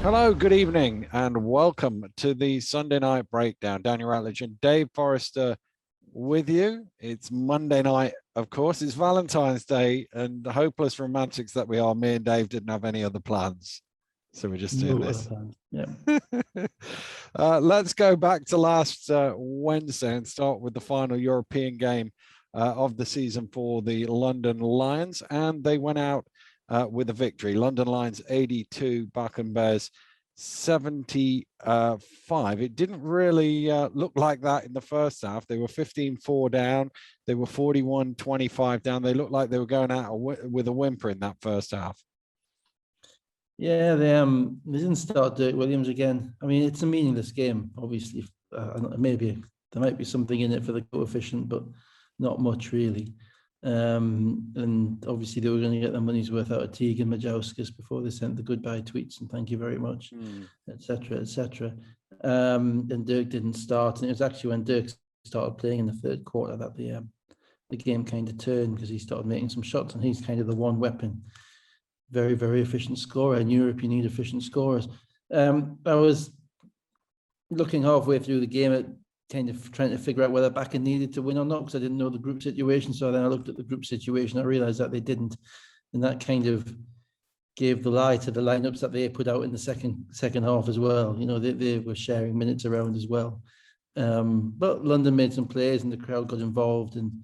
Hello, good evening, and welcome to the Sunday Night Breakdown. Daniel Ratledge and Dave Forrester with you. It's Monday night, of course. It's Valentine's Day, and the hopeless romantics that we are, me and Dave didn't have any other plans. So we're just doing this. Yeah. Let's go back to last Wednesday and start with the final European game of the season for the London Lions, and they went out with a victory. London Lions 82, Bakken Bears 75. It didn't really look like that in the first half. They were 15-4 down. They were 41-25 down. They looked like they were going out with a whimper in that first half. Yeah, they didn't start Dirk Williams again. I mean, it's a meaningless game, obviously. Maybe there might be something in it for the coefficient, but not much really. And obviously they were going to get their money's worth out of Teague and Majauskas before they sent the goodbye tweets and thank you very much, etc., etc. And Dirk didn't start, and it was actually when Dirk started playing in the third quarter that the game kind of turned, because he started making some shots, and he's kind of the one weapon. Very, very efficient scorer. In Europe, you need efficient scorers. I was looking halfway through the game at kind of trying to figure out whether Bakken needed to win or not, because I didn't know the group situation. So then I looked at the group situation. I realized that they didn't, and that kind of gave the lie to the lineups that they put out in the second half as well. You know, they were sharing minutes around as well. But London made some plays, and the crowd got involved, and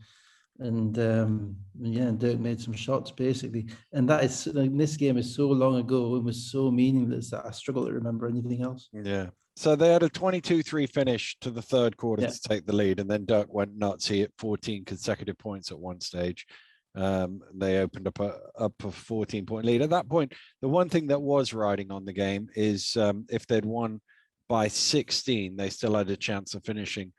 Dirk made some shots basically. And that is, like, this game is so long ago and was so meaningless that I struggle to remember anything else. Yeah. So they had a 22-3 finish to the third quarter to take the lead, and then Dirk went nuts. He hit 14 consecutive points at one stage. They opened up a 14-point lead. At that point, the one thing that was riding on the game is if they'd won by 16, they still had a chance of finishing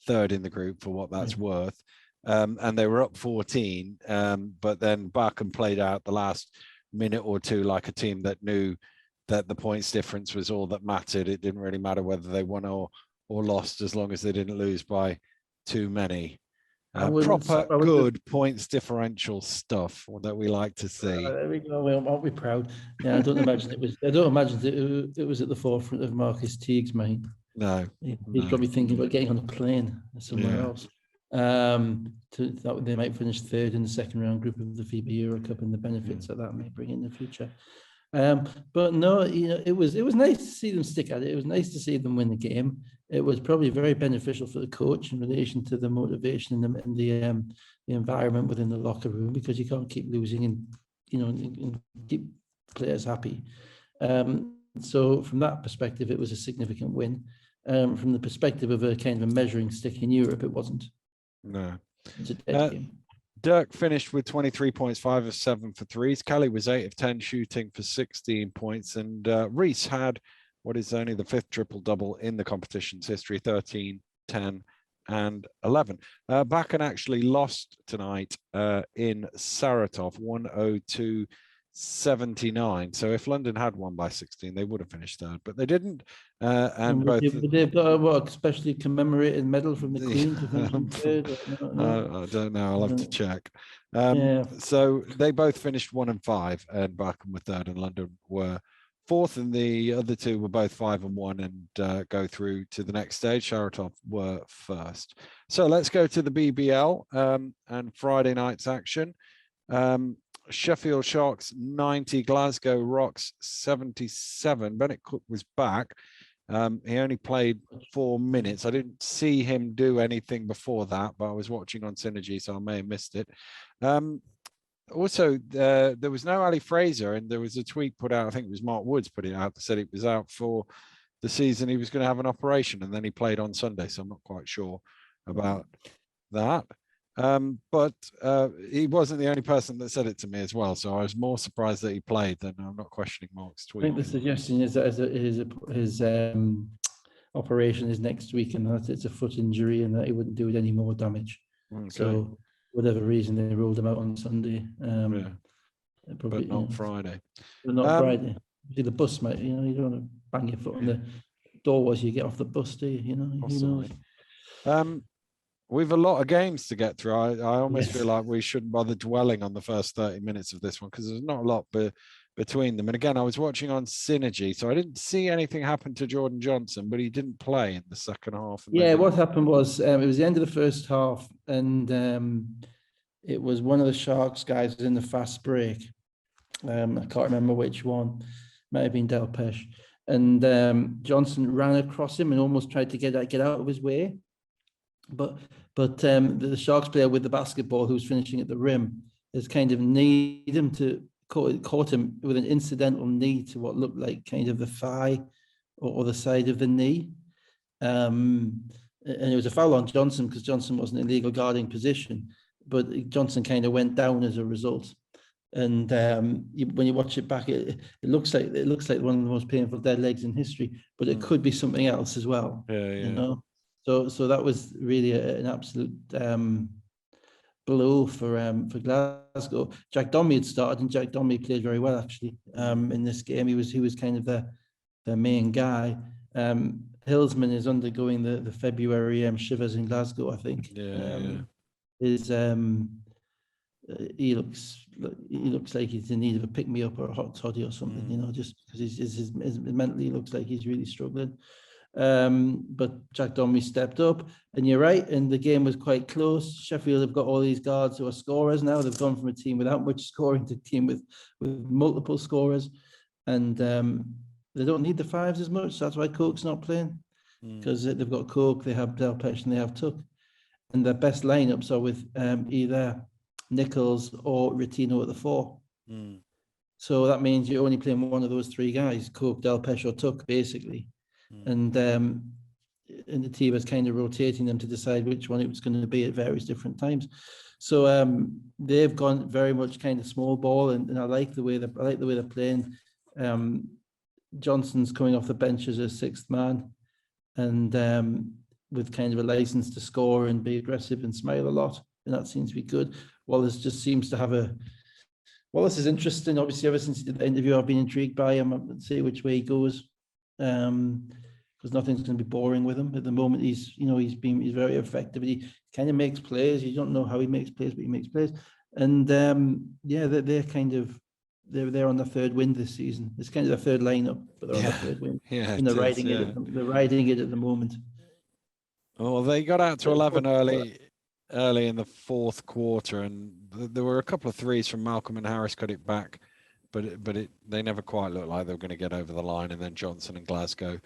third in the group, for what that's worth. And they were up 14, but then Bakken played out the last minute or two like a team that knew that the points difference was all that mattered. It didn't really matter whether they won or lost, as long as they didn't lose by too many. Proper good points differential stuff that we like to see. There we go. Well, aren't we proud? Yeah, I don't imagine it was. I don't imagine it was at the forefront of Marcus Teague's mind. No, he's probably thinking about getting on a plane somewhere else. That they might finish third in the second round group of the FIBA Euro Cup, and the benefits that may bring in the future. But no, you know, it was nice to see them stick at it. It was nice to see them win the game. It was probably very beneficial for the coach in relation to the motivation and the environment within the locker room, because you can't keep losing and keep players happy. So from that perspective, it was a significant win. From the perspective of a kind of a measuring stick in Europe, it wasn't. No. It's a dead game. Dirk finished with 23 points, 5 of 7 for threes. Kelly was 8 of 10 shooting for 16 points. And Reese had what is only the 5th triple-double in the competition's history, 13, 10, and 11. Bakken actually lost tonight in Saratov, 102-79. So if London had won by 16, they would have finished third, but they didn't. And both they've got a specially commemorated medal from the Queen to finish third. I don't know. I'll have to check. So they both finished 1 and 5, and Bakken were third, and London were fourth, and the other two were both 5 and 1 and go through to the next stage. Saratov were first. So let's go to the BBL and Friday night's action. Sheffield Sharks 90, Glasgow Rocks 77. Bennett Cook was back. He only played 4 minutes. I didn't see him do anything before that, but I was watching on Synergy, so I may have missed it. Also, there was no Ali Fraser, and there was a tweet put out, I think it was Mark Woods put it out, that said it was out for the season. He was going to have an operation, and then he played on Sunday, so I'm not quite sure about that. But he wasn't the only person that said it to me as well, so I was more surprised that he played than I'm not questioning Mark's tweet. I think the suggestion is that his operation is next week, and that it's a foot injury, and that he wouldn't do it any more damage. Okay. So whatever reason, they rolled him out on Sunday. Probably, but not Friday. But not Friday. See, the bus might, you don't want to bang your foot on the door as you get off the bus, do you? Who knows? We've a lot of games to get through. I almost feel like we shouldn't bother dwelling on the first 30 minutes of this one because there's not a lot between them. And again, I was watching on Synergy, so I didn't see anything happen to Jordan Johnson, but he didn't play in the second half. Yeah, what happened was it was the end of the first half, and it was one of the Sharks guys in the fast break. I can't remember which one. Might have been Delpesh. And Johnson ran across him and almost tried to get out of his way. But the Sharks player with the basketball who was finishing at the rim has kind of kneed him to caught him with an incidental knee to what looked like kind of the thigh or the side of the knee. And it was a foul on Johnson because Johnson wasn't in legal guarding position, but Johnson kind of went down as a result. And when you watch it back, it looks like one of the most painful dead legs in history, but it could be something else as well. Yeah. You know, so that was really an absolute blow for Glasgow. Jack Dommie had started, and Jack Dommie played very well actually in this game. He was kind of the main guy. Hillsman is undergoing the February shivers in Glasgow, I think. He looks like he's in need of a pick me up or a hot toddy or something, you know, just because his mentally looks like he's really struggling. But Jack Dommie stepped up, and you're right, and the game was quite close. Sheffield have got all these guards who are scorers now. They've gone from a team without much scoring to a team with multiple scorers, and they don't need the fives as much. That's why Coke's not playing, because they've got Coke, they have Delpesh, and they have Tuck, and their best lineups are with either Nichols or Retino at the 4. So that means you're only playing one of those three guys, Coke, Delpesh, or Tuck, basically. And the team is kind of rotating them to decide which one it was going to be at various different times. So they've gone very much kind of small ball, and I like the way they're playing. Johnson's coming off the bench as a sixth man, and with kind of a license to score and be aggressive and smile a lot, and that seems to be good. Wallace just seems to have Wallace is interesting. Obviously, ever since the interview, I've been intrigued by him. Let's see which way he goes, because nothing's going to be boring with him at the moment. He's very effective. He kind of makes plays. You don't know how he makes plays, but he makes plays. And they're on the third win this season. It's kind of the third lineup, but they're on the third win. And they're riding it at the moment. Well, they got out to 11 early in the fourth quarter, and there were a couple of threes from Malcolm and Harris got it back, but they never quite looked like they were going to get over the line. And then Johnson and Glasgow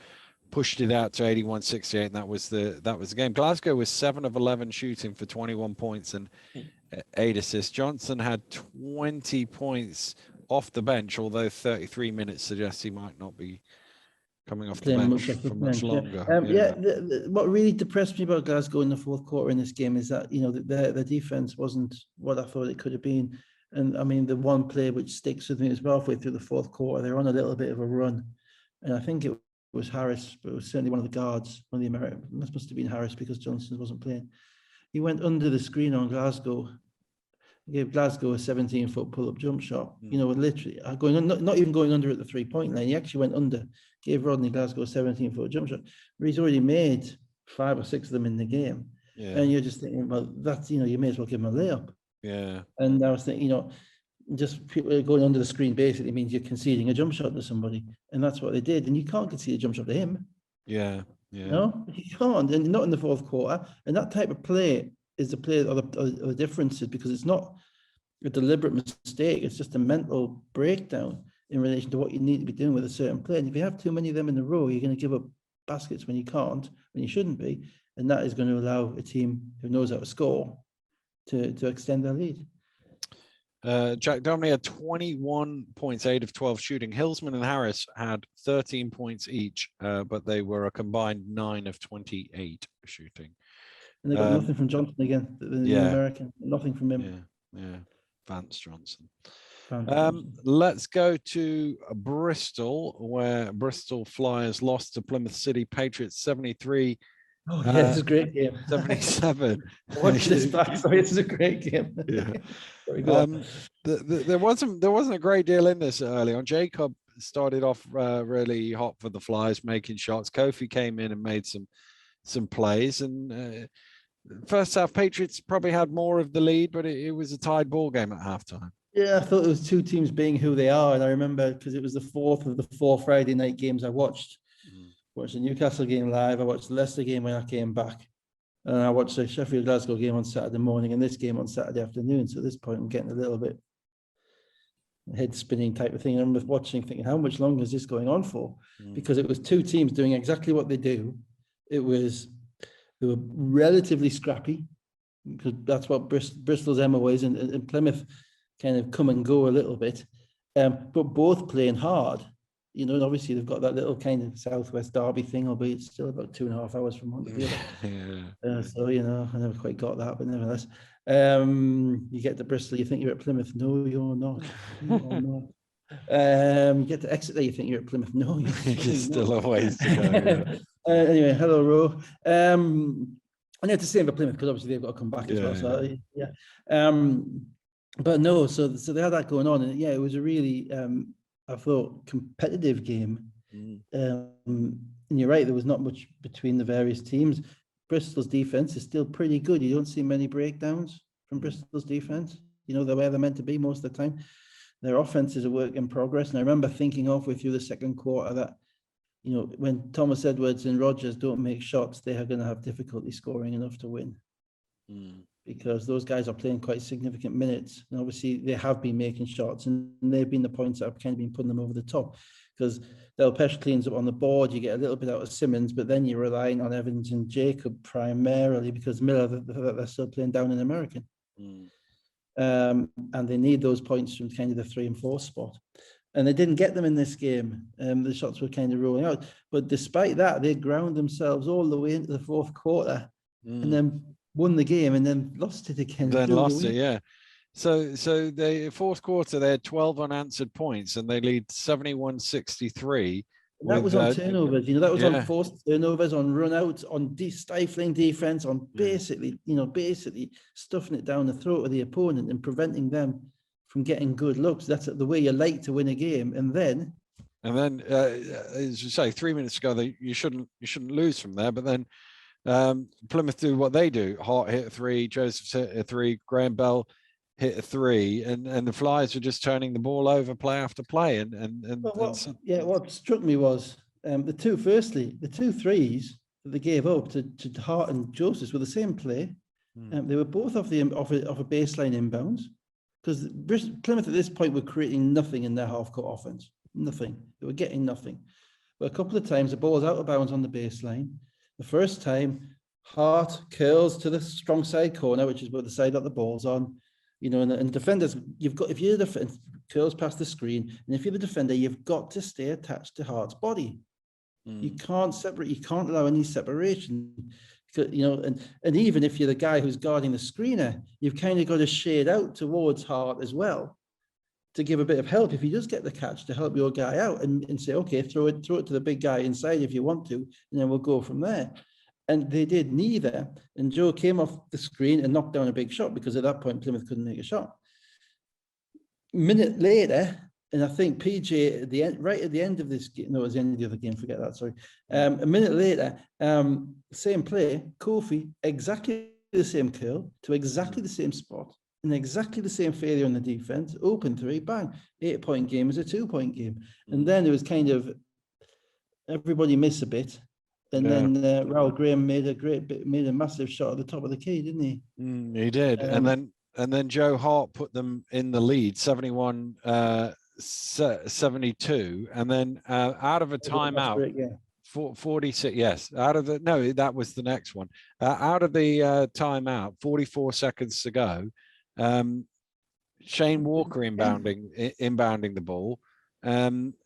pushed it out to 81-68, and that was the game. Glasgow was 7 of 11 shooting for 21 points and 8 assists. Johnson had 20 points off the bench, although 33 minutes suggests he might not be coming off the bench for much longer. What really depressed me about Glasgow in the fourth quarter in this game is that, you know, the defense wasn't what I thought it could have been. And I mean, the one play which sticks with me is halfway through the fourth quarter, they're on a little bit of a run, and I think it was Harris, but it was certainly one of the guards, one of the Americans. Must have been Harris because Johnson wasn't playing. He went under the screen on Glasgow. He gave Glasgow a 17-foot pull-up jump shot. You know, literally going not even going under at the 3-point line. He actually went under, gave Rodney Glasgow a 17-foot jump shot, where he's already made 5 or 6 of them in the game. And you're just thinking, well, that's, you know, you may as well give him a layup. And I was thinking, you know, just people going under the screen basically means you're conceding a jump shot to somebody, and that's what they did. And you can't concede a jump shot to him. No, you can't, and not in the fourth quarter. And that type of play is the play of the differences, because it's not a deliberate mistake. It's just a mental breakdown in relation to what you need to be doing with a certain play. And if you have too many of them in a row, you're going to give up baskets when you can't, when you shouldn't be, and that is going to allow a team who knows how to score to extend their lead. Jack Dommie had 21 points, 8 of 12 shooting. Hillsman and Harris had 13 points each, but they were a combined 9 of 28 shooting. And they got nothing from Johnson again, the American. Nothing from him. Vance Johnson. Let's go to Bristol, where Bristol Flyers lost to Plymouth City Patriots 73. Oh yeah, it's a great game. 77. Watch this back. Sorry, it's a great game. There wasn't a great deal in this early on. Jacob started off really hot for the Flyers, making shots. Kofi came in and made some plays, and first half, Patriots probably had more of the lead, but it was a tied ball game at halftime. Yeah, I thought it was two teams being who they are. And I remember because it was the fourth of the 4 Friday night games I watched. Watched the Newcastle game live. I watched the Leicester game when I came back. And I watched the Sheffield Glasgow game on Saturday morning and this game on Saturday afternoon. So at this point, I'm getting a little bit head spinning type of thing. I remember watching, thinking, how much longer is this going on for? Because it was two teams doing exactly what they do. They were relatively scrappy because that's what Bristol's MO is, and Plymouth kind of come and go a little bit, but both playing hard. You know, and obviously they've got that little kind of Southwest Derby thing, albeit it's still about 2.5 hours from one to the other. So, you know, I never quite got that, but nevertheless, you get to Bristol, you think you're at Plymouth. No, you're not. You are not. Get to Exeter, you think you're at Plymouth. No, you're still a ways to go. Anyway, hello, Ro. And it's the same for Plymouth because obviously they've got to come back as well. So, but no, so they had that going on, and yeah, it was a really, I thought, competitive game. And you're right, there was not much between the various teams. Bristol's defense is still pretty good. You don't see many breakdowns from Bristol's defense. You know, they're where they're meant to be most of the time. Their offense is a work in progress. And I remember thinking halfway through the second quarter that, you know, when Thomas Edwards and Rodgers don't make shots, they are going to have difficulty scoring enough to win. Because those guys are playing quite significant minutes. And obviously they have been making shots, and they've been the points that have kind of been putting them over the top. Because Del Pesh cleans up on the board, you get a little bit out of Simmons, but then you're relying on Evans and Jacob primarily because Miller, they're still playing down in American. And they need those points from kind of the 3 and 4 spot. And they didn't get them in this game. The shots were kind of rolling out. But despite that, they ground themselves all the way into the fourth quarter and then won the game and then lost it again. Then lost it, yeah. So the fourth quarter, they had 12 unanswered points and they lead 71-63. That was on turnovers, you know, that was on forced turnovers, on run outs, on stifling defense, on basically stuffing it down the throat of the opponent and preventing them from getting good looks. That's the way you like to win a game. And then, as you say, 3 minutes ago, you shouldn't lose from there. But then Plymouth do what they do: Hart hit a 3, Joseph's hit a 3, Graham Bell hit a 3, and the Flyers were just turning the ball over play after play. What struck me was the two threes that they gave up to Hart and Joseph were the same play. They were both off a baseline inbounds, because Plymouth at this point were creating nothing in their half-court offense. Nothing. They were getting nothing. But a couple of times the ball was out of bounds on the baseline. The first time, Hart curls to the strong side corner, which is where the side that the ball's on. You know, and defenders, if you're the defender, curls past the screen, and if you're the defender, you've got to stay attached to Hart's body. You can't separate. You can't allow any separation. You know, and even if you're the guy who's guarding the screener, you've kind of got to shade out towards Hart as well to give a bit of help. If you just get the catch to help your guy out and say, okay, throw it to the big guy inside if you want to, and then we'll go from there. And they did neither. And Joe came off the screen and knocked down a big shot because at that point, Plymouth couldn't make a shot. A minute later, and I think PJ, right at the end of this game, no, it was the end of the other game, forget that, sorry. A minute later, same play, Kofi, exactly the same curl to exactly the same spot and exactly the same failure on the defense, open 3, bang, 8-point game is a 2-point game. And then it was kind of, everybody missed a bit. And then Raul Graham made a massive shot at the top of the key, didn't he? He did. And then Joe Hart put them in the lead, 71-72. And then out of a timeout, 46. Yes, that was the next one. Out of the timeout, 44 seconds to go. Shane Walker inbounding the ball.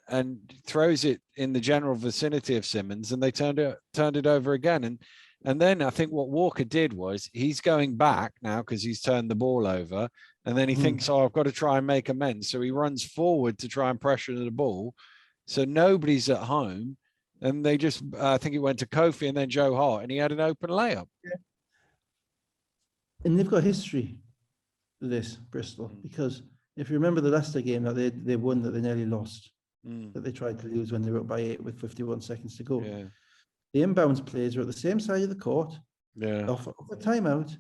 And throws it in the general vicinity of Simmons, and they turned it over again. And then I think what Walker did was he's going back now because he's turned the ball over, and then he thinks, I've got to try and make amends. So he runs forward to try and pressure the ball. So nobody's at home, and they just I think it went to Kofi and then Joe Hart, and he had an open layup. Yeah. And they've got history with this, Bristol, because if you remember the Leicester game that they won, that they nearly lost, that they tried to lose when they were up by 8 with 51 seconds to go. Yeah. The inbounds plays are at the same side of the court. off a timeout,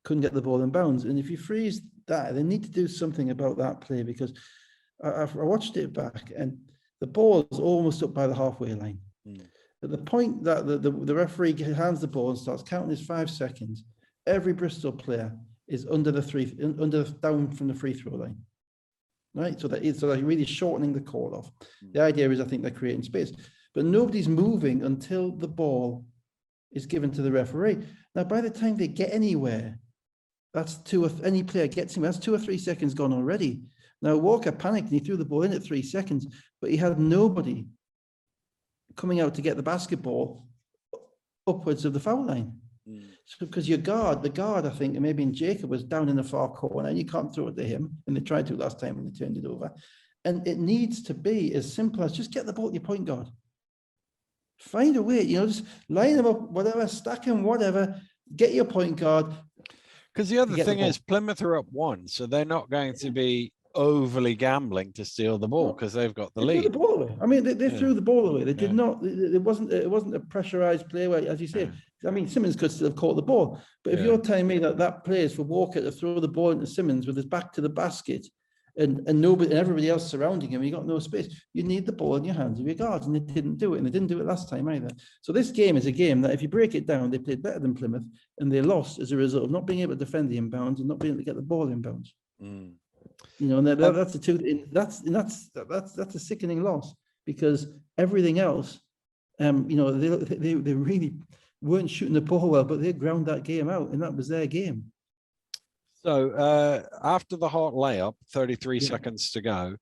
couldn't get the ball in bounds. And if you freeze that, they need to do something about that play, because I watched it back and the ball is almost up by the halfway line. At the point that the referee hands the ball and starts counting his 5 seconds, every Bristol player is down from the free throw line. Right, so they're really shortening the call off. The idea is, I think they're creating space, but nobody's moving until the ball is given to the referee. Now, by the time they get anywhere, any player gets him, that's 2 or 3 seconds gone already. Now, Walker panicked and he threw the ball in at 3 seconds, but he had nobody coming out to get the basketball upwards of the foul line. So, because the guard, I think, and maybe in Jacob, was down in the far corner, and you can't throw it to him. And they tried to last time and they turned it over. And it needs to be as simple as just get the ball to your point guard. Find a way, just line them up, whatever, stack them, whatever, get your point guard. Because the other thing is, Plymouth are up 1, so they're not going to be overly gambling to steal the ball because they've got the lead. Threw the ball away. I mean, they threw the ball away. They did not. It wasn't a pressurized play where, as you say. I mean, Simmons could still have caught the ball, but if you're telling me that play is for Walker to throw the ball into Simmons with his back to the basket, and nobody and everybody else surrounding him, you got no space. You need the ball in your hands of your guards, and they didn't do it, and they didn't do it last time either. So this game is a game that, if you break it down, they played better than Plymouth, and they lost as a result of not being able to defend the inbounds and not being able to get the ball inbounds. And that's the two. That's a sickening loss, because everything else, they really weren't shooting the ball well, but they ground that game out, and that was their game. So after the hot layup, 33 seconds to go,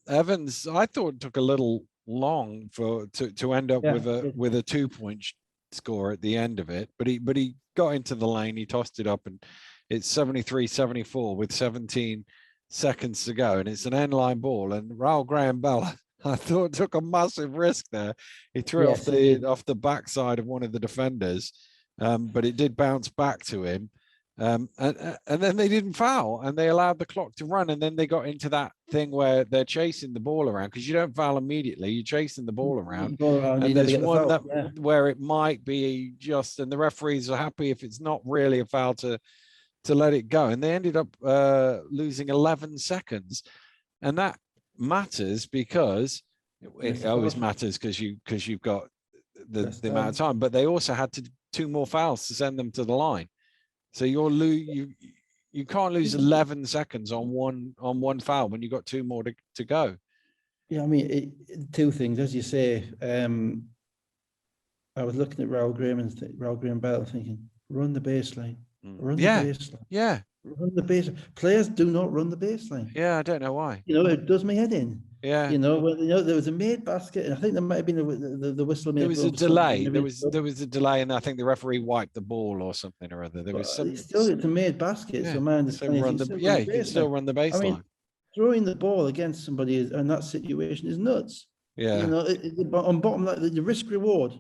Evans, I thought, took a little long to end up with a 2-point score at the end of it, but he got into the lane, he tossed it up, and it's 73-74 with 17 seconds to go, and it's an end line ball, and Raul Graham-Bell, I thought, took a massive risk there. He threw it off the backside of one of the defenders, but it did bounce back to him. And then they didn't foul, and they allowed the clock to run, and then they got into that thing where they're chasing the ball around, because you don't foul immediately, you're chasing the ball around, and there's one where it might be just, and the referees are happy if it's not really a foul to let it go, and they ended up losing 11 seconds, and that matters because it always matters because you've got the amount of time, but they also had 2 more fouls to send them to the line. So you can't lose 11 seconds on one foul when you've got 2 more to go. Yeah, I mean, 2 things, as you say. I was looking at Raul Graham-Bell thinking, run the baseline, run the baseline. Yeah, run the baseline. Players do not run the baseline. Yeah, I don't know why. It does my head in. Yeah, there was a made basket, and I think there might have been the whistle. There was a delay. There was a delay, and I think the referee wiped the ball or something or other. There was some. It's a made basket, so my understanding. You can still run the baseline. I mean, throwing the ball against somebody in that situation is nuts. Yeah, on bottom, like the risk reward.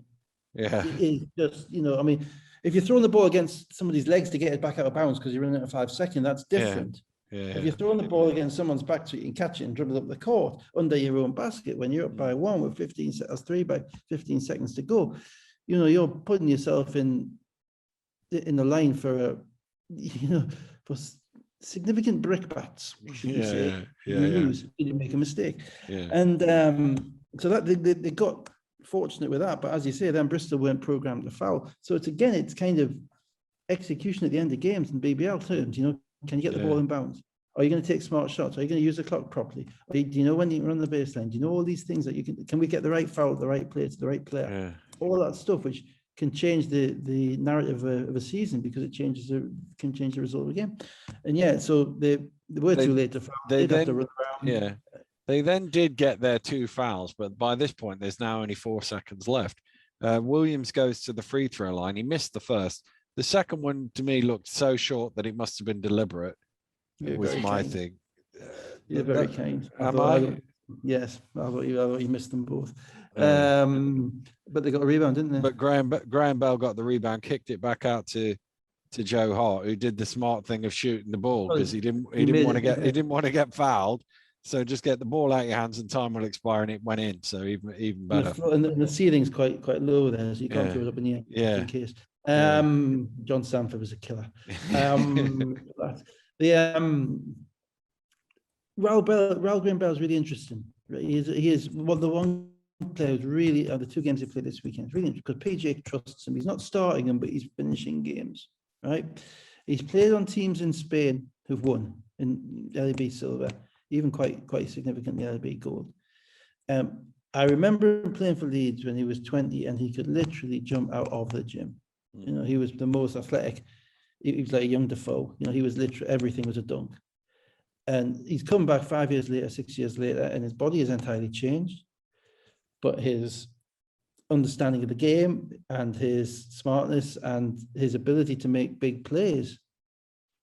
Yeah, is just I mean, if you're throwing the ball against somebody's legs to get it back out of bounds because you're running at 5 seconds, that's different. If you're throwing the ball against someone's back so you can catch it and dribble up the court under your own basket when you're up by 1 with 3 by 15 seconds to go, you're putting yourself in the line for for significant brickbats. You make a mistake, and so that they got fortunate with that. But as you say, then Bristol weren't programmed to foul, so it's kind of execution at the end of games in BBL terms. Can you get the ball in bounds? Are you going to take smart shots? Are you going to use the clock properly? Do you know when you run the baseline? Do you know all these things that you can we get the right foul, the right player to the right player? Yeah. All that stuff, which can change the narrative of a season, because it can change the result of the game. And so they were too late to foul. They did have to run around. Yeah. They then did get their 2 fouls, but by this point, there's now only 4 seconds left. Williams goes to the free throw line. He missed the first. The second one, to me, looked so short that it must have been deliberate. It was my thing. You're very kind. Am I? Yes, I thought you missed them both. But they got a rebound, didn't they? But Graham-Bell got the rebound, kicked it back out to Joe Hart, who did the smart thing of shooting the ball, because he didn't want to get fouled. So just get the ball out of your hands and time will expire, and it went in. So even better. And the ceiling's quite low there, so you can't throw it up in the air in case. John Sanford was a killer. Raoul Green-Bell is really interesting. He is one of the one players really, the two games he played this weekend, really because PJ trusts him. He's not starting them, but he's finishing games, right? He's played on teams in Spain who've won in LAB silver, even quite significantly LAB gold. I remember him playing for Leeds when he was 20 and he could literally jump out of the gym. You know, he was the most athletic. He was like a young Defoe. You know, he was literally, everything was a dunk. And he's come back 5 years later, 6 years later, and his body has entirely changed. But his understanding of the game and his smartness and his ability to make big plays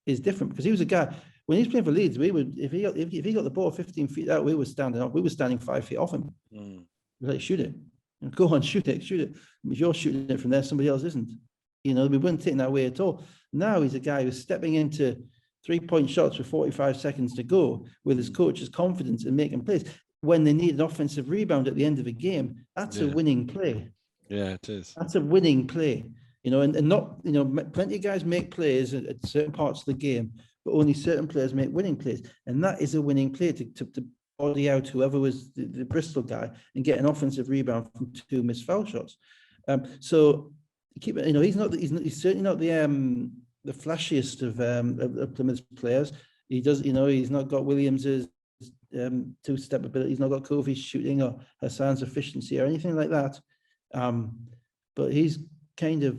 is different, because he was a guy, when he was playing for Leeds, we would, if he got the ball 15 feet out, we were standing 5 feet off him. We were like, shoot it. Go on, shoot it. If you're shooting it from there, somebody else isn't. You know, we weren't taking that way at all. Now he's a guy who's stepping into 3-point shots with 45 seconds to go with his coach's confidence in making plays. When they need an offensive rebound at the end of a game, that's a winning play. Yeah, it is. That's a winning play. You know, and not, you know, plenty of guys make plays at certain parts of the game, but only certain players make winning plays. And that is a winning play to body out whoever was the Bristol guy and get an offensive rebound from 2 missed foul shots. So keep it, you know, he's certainly not the flashiest of Plymouth's players. He does, you know, he's not got Williams's two-step ability. He's not got Kofi's shooting or Hassan's efficiency or anything like that. But he's kind of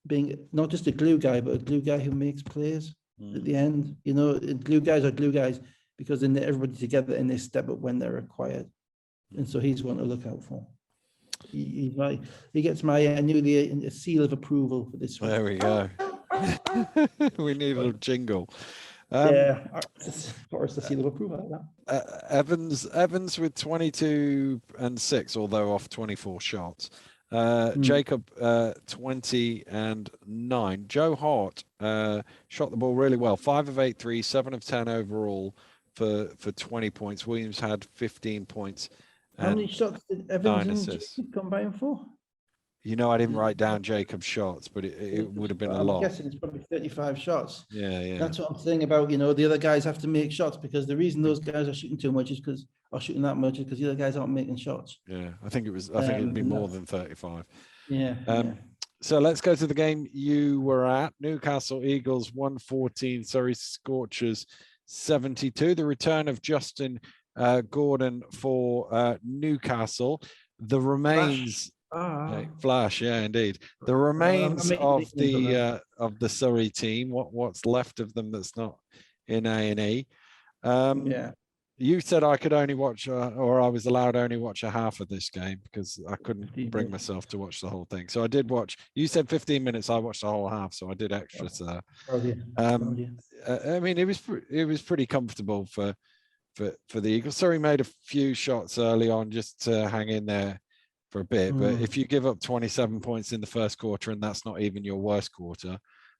being not just a glue guy, but a glue guy who makes plays at the end. You know, glue guys are glue guys because then everybody together and they step up when they're required. And so he's one to look out for. He gets my a seal of approval for this one. There we go. We need a jingle. Or the seal of approval like that. Evans with 22 and 6, although off 24 shots. Jacob 20 and 9. Joe Hart shot the ball really well. 5 of 8 threes, 7 of 10 overall for 20 points. Williams had 15 points. How many shots did Evans and Jacob combine for? You know, I didn't write down Jacob's shots, but it would have been a lot. I'm guessing it's probably 35 shots. Yeah. That's what I'm saying about, you know, the other guys have to make shots, because the reason those guys are shooting too much is because the other guys aren't making shots. Yeah, I think it'd be more than 35. Yeah. So let's go to the game you were at. Newcastle Eagles 114, Surrey Scorchers 72. The return of Justin Gordon for Newcastle. The remains. Flash, yeah, indeed. The remains of the Surrey team. What's left of them that's not in A&E. You said I could only watch, or I was allowed to only watch a half of this game because I couldn't bring myself to watch the whole thing. So I did watch. You said 15 minutes. I watched the whole half, so I did extras there. I mean, it was pretty comfortable for the Eagles. Surrey made a few shots early on just to hang in there for a bit, but if you give up 27 points in the first quarter and that's not even your worst quarter,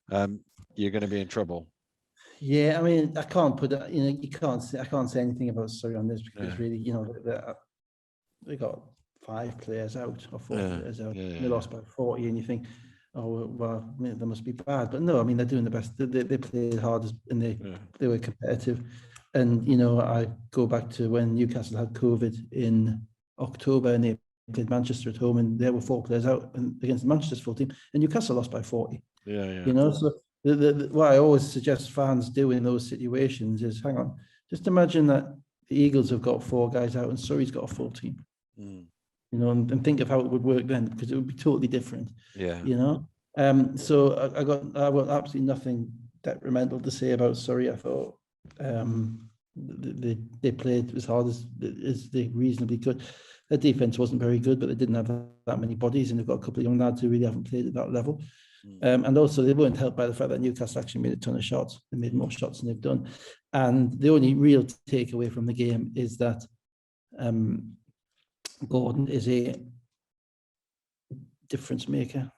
you're going to be in trouble. Yeah, I mean, I can't put that, you know, I can't say anything about Surrey on this because really, you know, they got 5 players out or 4 players out. They lost by 40 and you think, oh, well, they must be bad. But no, I mean, they're doing the best. They played hard and they were competitive. And, you know, I go back to when Newcastle had COVID in October and they played Manchester at home and there were 4 players out against the Manchester's full team and Newcastle lost by 40. You know, so what I always suggest fans do in those situations is, hang on, just imagine that the Eagles have got 4 guys out and Surrey's got a full team. You know, and think of how it would work then, because it would be totally different. You know, so I got absolutely nothing detrimental to say about Surrey. I thought they played as hard as they reasonably could. Their defense wasn't very good, but they didn't have that many bodies, and they've got a couple of young lads who really haven't played at that level. And also they weren't helped by the fact that Newcastle actually made a ton of shots. They made more shots than they've done. And the only real takeaway from the game is that Gordon is a difference maker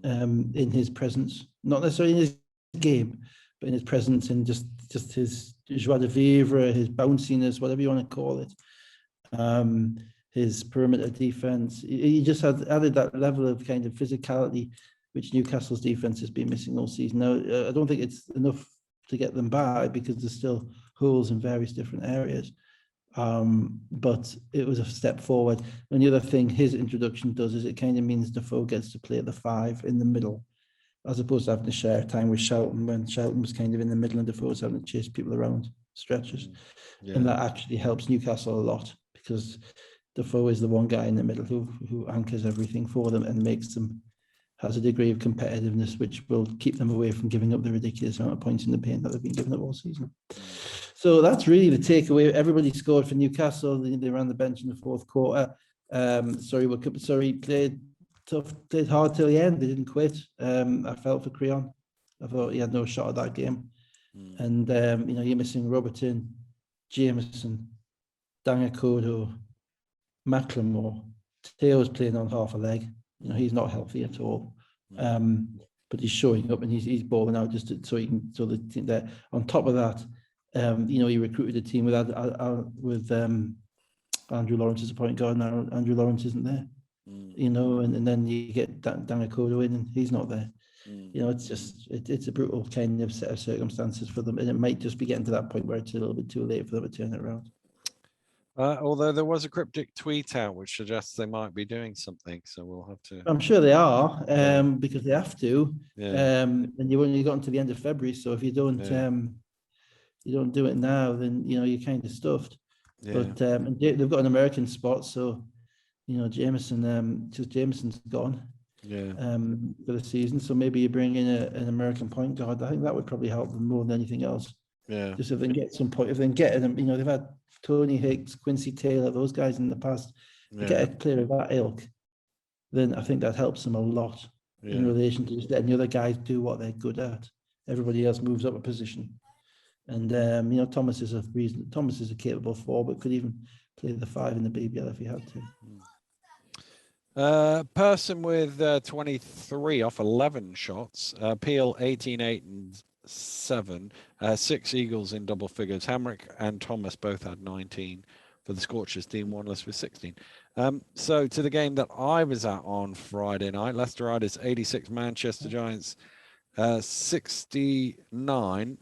in his presence, not necessarily in his game, but in his presence and just his joie de vivre, his bounciness, whatever you want to call it. His perimeter defense, he just added that level of kind of physicality which Newcastle's defence has been missing all season. Now, I don't think it's enough to get them by because there's still holes in various different areas. But it was a step forward. And the other thing his introduction does is it kind of means Defoe gets to play the 5 in the middle, as opposed to having to share time with Shelton when Shelton was kind of in the middle and Defoe was having to chase people around stretches. And that actually helps Newcastle a lot because Defoe is the one guy in the middle who anchors everything for them and makes them, has a degree of competitiveness which will keep them away from giving up the ridiculous amount of points in the paint that they've been giving up all season. So that's really the takeaway. Everybody scored for Newcastle. They ran the bench in the fourth quarter. Surrey played tough, played hard till the end. They didn't quit. I felt for Creon. I thought he had no shot at that game. And you're missing Robertson, Jameson, Dangakodo, Macklemore. Teo's playing on half a leg. He's not healthy at all. But he's showing up and he's balling out just so he can. So that on top of that, he recruited a team with Andrew Lawrence as a point guard. Now Andrew Lawrence isn't there. And then you get Dangakodo in and he's not there. It's just it's a brutal kind of set of circumstances for them, and it might just be getting to that point where it's a little bit too late for them to turn it around. Although there was a cryptic tweet out which suggests they might be doing something, so we'll have to. I'm sure they are, because they have to. And you've only gotten to the end of February, so if you don't do it now, then you're kind of stuffed. But and they've got an American spot, so Jameson's gone. For the season, so maybe you bring in an American point guard. I think that would probably help them more than anything else. Just if they can get some point, if they can get them, they've had Tony Hicks, Quincy Taylor, those guys in the past. To get a player of that ilk, then I think that helps them a lot in relation to just letting the other guys do what they're good at. Everybody else moves up a position, and Thomas is a capable forward, could even play the 5 in the BBL if he had to. Person with 23 off 11 shots. Peel 18, 8 and 7. 6 Eagles in double figures. Hamrick and Thomas both had 19 for the Scorchers. Dean Wanless with 16. So to the game that I was at on Friday night, Leicester Riders 86, Manchester Giants 69.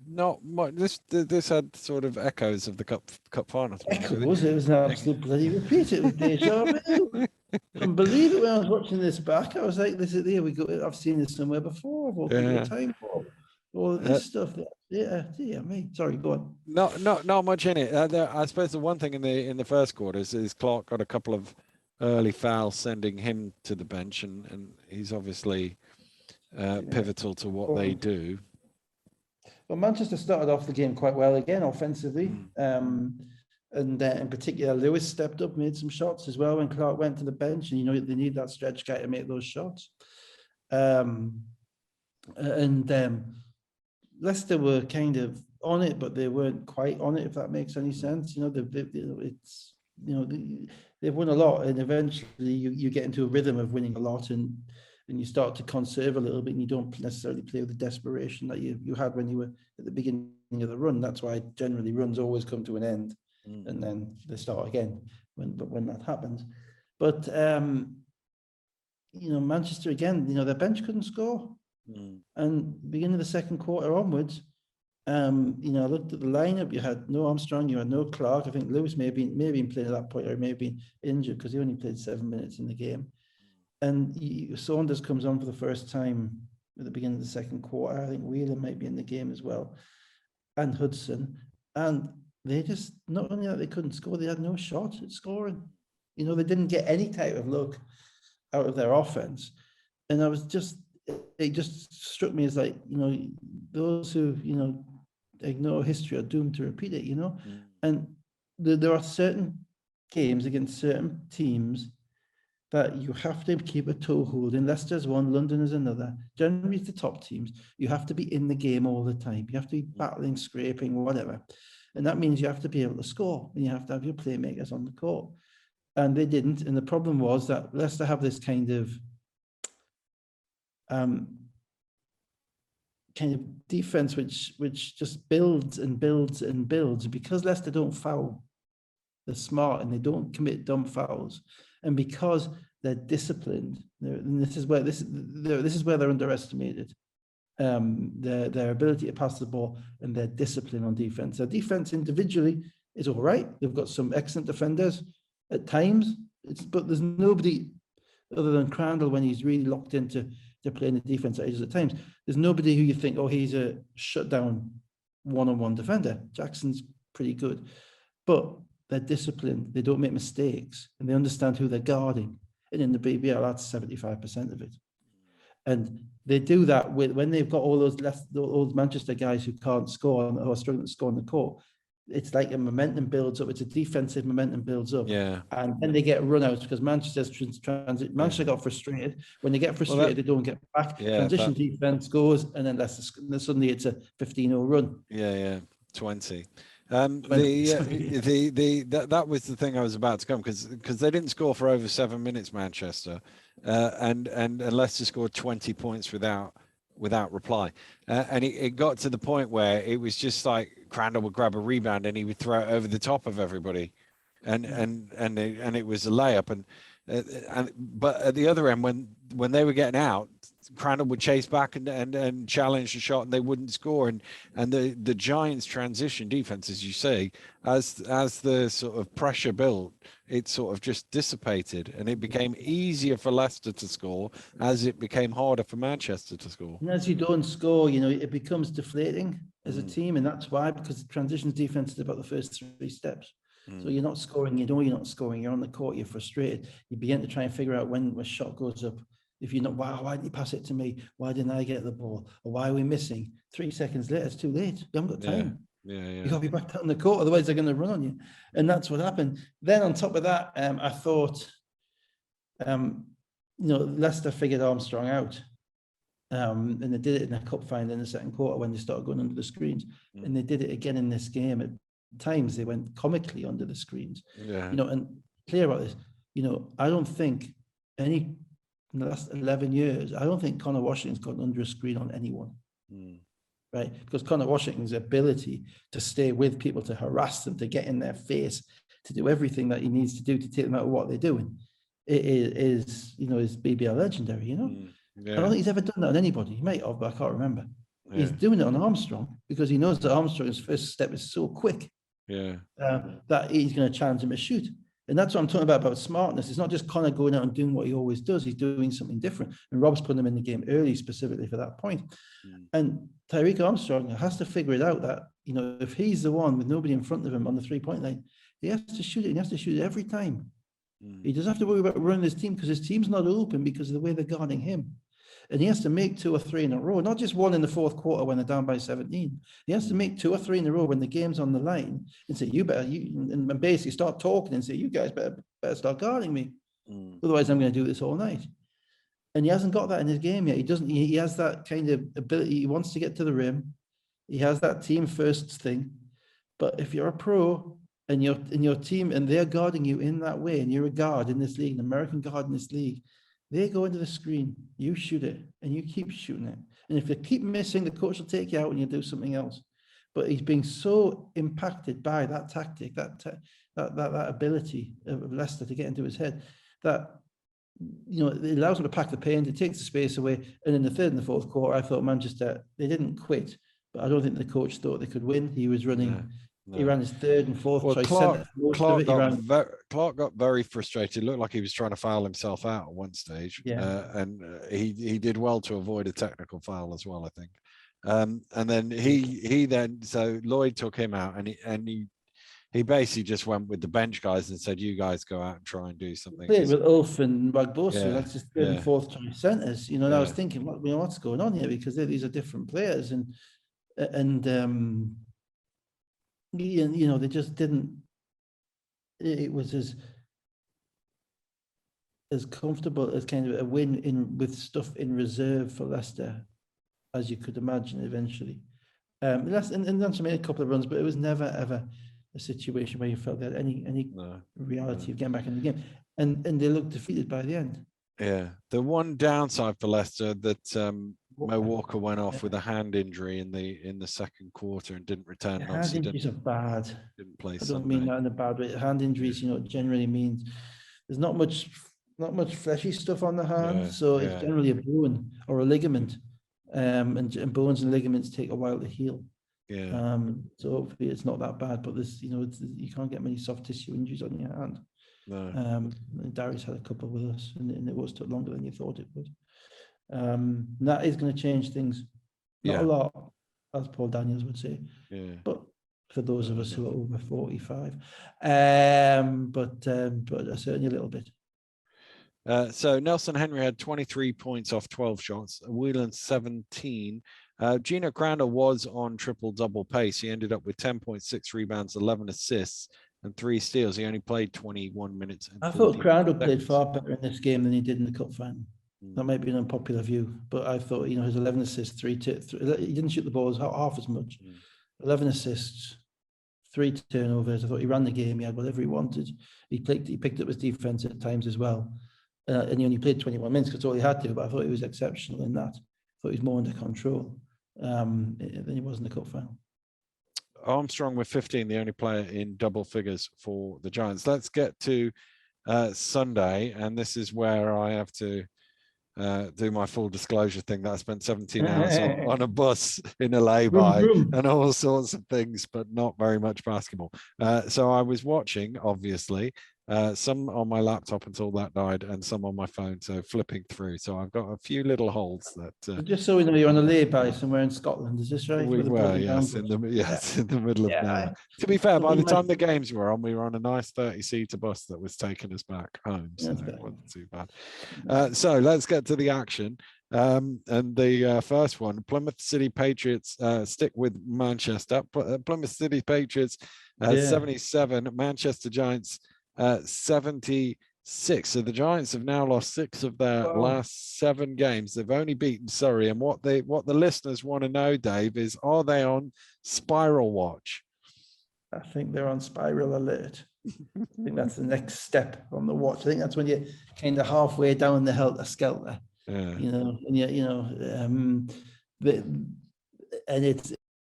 Not much. This had sort of echoes of the cup final. Echoes? It was an absolute bloody repeat. It was deja vu. I couldn't believe it when I was watching this back. I was like, "This is there we go. I've seen this somewhere before. I've walked the time for all of this stuff." Yeah, me. Sorry, go on. Not much in it. I suppose the one thing in the first quarter is Clark got a couple of early fouls, sending him to the bench, and he's obviously pivotal to what they do. Well, Manchester started off the game quite well again offensively. And in particular, Lewis stepped up, made some shots as well when Clark went to the bench. And, they need that stretch guy to make those shots. Leicester were kind of on it, but they weren't quite on it, if that makes any sense. They've won a lot, and eventually you get into a rhythm of winning a lot, and you start to conserve a little bit, and you don't necessarily play with the desperation that you had when you were at the beginning of the run. That's why generally runs always come to an end. And then they start again when that happens. But Manchester again, their bench couldn't score. And beginning of the second quarter onwards, I looked at the lineup. You had no Armstrong, you had no Clark. I think Lewis may have been playing at that point, or may have been injured because he only played 7 minutes in the game. And Saunders comes on for the first time at the beginning of the second quarter. I think Wheeler might be in the game as well, and Hudson. And they just, not only that they couldn't score, they had no shot at scoring. They didn't get any type of look out of their offense. And it just struck me as like, those who, ignore history are doomed to repeat it, And there are certain games against certain teams that you have to keep a toehold in. Leicester's one, London is another. Generally, it's the top teams. You have to be in the game all the time. You have to be battling, scraping, whatever. And that means you have to be able to score, and you have to have your playmakers on the court. And they didn't. And the problem was that Leicester have this kind of defense which just builds and builds and builds. Because Leicester don't foul, they're smart and they don't commit dumb fouls. And because they're disciplined. And this is where they're underestimated. Their ability to pass the ball and their discipline on defense. Their defense individually is all right. They've got some excellent defenders at times, but there's nobody other than Crandall when he's really locked into playing the defense that he does at times. There's nobody who you think, oh, he's a shutdown one-on-one defender. Jackson's pretty good, but they're disciplined. They don't make mistakes, and they understand who they're guarding. And in the BBL, that's 75% of it. And they do that when they've got all those Manchester guys who can't score and who are struggling to score in the court. It's like a momentum builds up. It's a defensive momentum builds up. Yeah. And then they get run out because Manchester got frustrated. When they get frustrated, they don't get back. Transition defense goes, and then suddenly it's a 15-0 run. Yeah. 20. That was the thing I was about to come, because they didn't score for over 7 minutes, Manchester, and Leicester scored 20 points without reply, and it got to the point where it was just like Crandall would grab a rebound and he would throw it over the top of everybody, and it was a layup, but at the other end, when they were getting out, Crandall would chase back and challenge the shot, and they wouldn't score. And the Giants' transition defense, as you say, as the sort of pressure built, it sort of just dissipated, and it became easier for Leicester to score as it became harder for Manchester to score. And as you don't score, it becomes deflating as a team, and that's why, because the transitions defense is about the first 3 steps. So you're not scoring, you're not scoring, you're on the court, you're frustrated. You begin to try and figure out when a shot goes up. If you're not, wow, why didn't you pass it to me? Why didn't I get the ball? Or why are we missing? 3 seconds later, it's too late. You haven't got time. Yeah. You got to be back on the court, otherwise they're going to run on you. And that's what happened. Then on top of that, I thought, Leicester figured Armstrong out. And they did it in a cup final in the second quarter when they started going under the screens. And they did it again in this game. At times they went comically under the screens. And clear about this, I don't think in the last 11 years, I don't think Connor Washington's gotten under a screen on anyone, right? Because Connor Washington's ability to stay with people, to harass them, to get in their face, to do everything that he needs to do to take them out of what they're doing, is BBL legendary, I don't think he's ever done that on anybody. He might have, but I can't remember. He's doing it on Armstrong because he knows that Armstrong's first step is so quick that he's going to challenge him to shoot. And that's what I'm talking about smartness. It's not just Connor going out and doing what he always does. He's doing something different. And Rob's putting him in the game early specifically for that point. And Tyreek Armstrong has to figure it out that, if he's the one with nobody in front of him on the 3-point line, he has to shoot it. And he has to shoot it every time. He doesn't have to worry about running his team because his team's not open because of the way they're guarding him. And he has to make 2 or 3 in a row, not just one in the fourth quarter when they're down by 17. He has to make 2 or 3 in a row when the game's on the line and say, and basically start talking and say, you guys better start guarding me. Otherwise, I'm going to do this all night. And he hasn't got that in his game yet. He has that kind of ability. He wants to get to the rim. He has that team first thing. But if you're a pro and your team and they're guarding you in that way, and you're a guard in this league, an American guard in this league, they go into the screen, you shoot it, and you keep shooting it. And if you keep missing, the coach will take you out and you do something else. But he's being so impacted by that tactic, that ability of Leicester to get into his head, that it allows him to pack the paint, it takes the space away. And in the third and the fourth quarter, I thought Manchester, they didn't quit, but I don't think the coach thought they could win. He was running. No. He ran his third and fourth choice. Clark got very frustrated. It looked like he was trying to foul himself out at one stage. And he did well to avoid a technical foul as well, I think. And then so Lloyd took him out, and he basically just went with the bench guys and said, you guys go out and try and do something. Played with Ulf and Bagbosa, that's just third and fourth choice centers. And I was thinking, what's going on here? Because these are different players, and they just didn't. It was as comfortable as kind of a win with stuff in reserve for Leicester as you could imagine. Eventually, and Leicester made a couple of runs, but it was never ever a situation where you felt they had any reality of getting back in the game, and they looked defeated by the end. Yeah, the one downside for Leicester that Mo Walker went off with a hand injury in the second quarter and didn't return. Hand injuries are bad. Didn't play. I don't mean that in a bad way. Hand injuries, generally means there's not much not much fleshy stuff on the hand, so it's generally a bone or a ligament, and bones and ligaments take a while to heal. Yeah. So hopefully it's not that bad, but this, you can't get many soft tissue injuries on your hand. No. Darius had a couple with us, and it was took longer than you thought it would. And that is going to change things. Not a lot, as Paul Daniels would say. Yeah. But for those of us who are over 45, but certainly a little bit. So Nelson Henry had 23 points off 12 shots, Whelan 17. Gino Crandall was on triple-double pace. He ended up with 10.6 rebounds, 11 assists, and 3 steals. He only played 21 minutes. And I thought Crandall seconds. played far better in this game than he did in the cup final. That might be an unpopular view, but I thought, his 11 assists, he didn't shoot the balls half as much. 11 assists, 3 turnovers. I thought he ran the game. He had whatever he wanted. He picked up his defense at times as well. And he only played 21 minutes because that's all he had to, but I thought he was exceptional in that. I thought he was more under control than he was in the cup final. Armstrong with 15, the only player in double figures for the Giants. Let's get to Sunday, and this is where I have to do my full disclosure thing that I spent 17 hours on a bus in a lay-by and all sorts of things, but not very much basketball. So I was watching, obviously, some on my laptop until that died, and some on my phone, so flipping through. So I've got a few little holes that. Just so we know, you're on a lay-by somewhere in Scotland. Is this right? We were, yes, in the middle of nowhere. To be fair, by the time the games were on, we were on a nice 30-seater bus that was taking us back home, so it wasn't too bad. So let's get to the action. And the first one, Plymouth City Patriots stick with Manchester. Plymouth City Patriots 77, Manchester Giants 76. So the Giants have now lost 6 of their last 7 games. They've only beaten Surrey. And what the listeners want to know, Dave, is are they on spiral watch? I think they're on spiral alert. I think that's the next step on the watch. I think that's when you're kind of halfway down the helter skelter. Yeah. And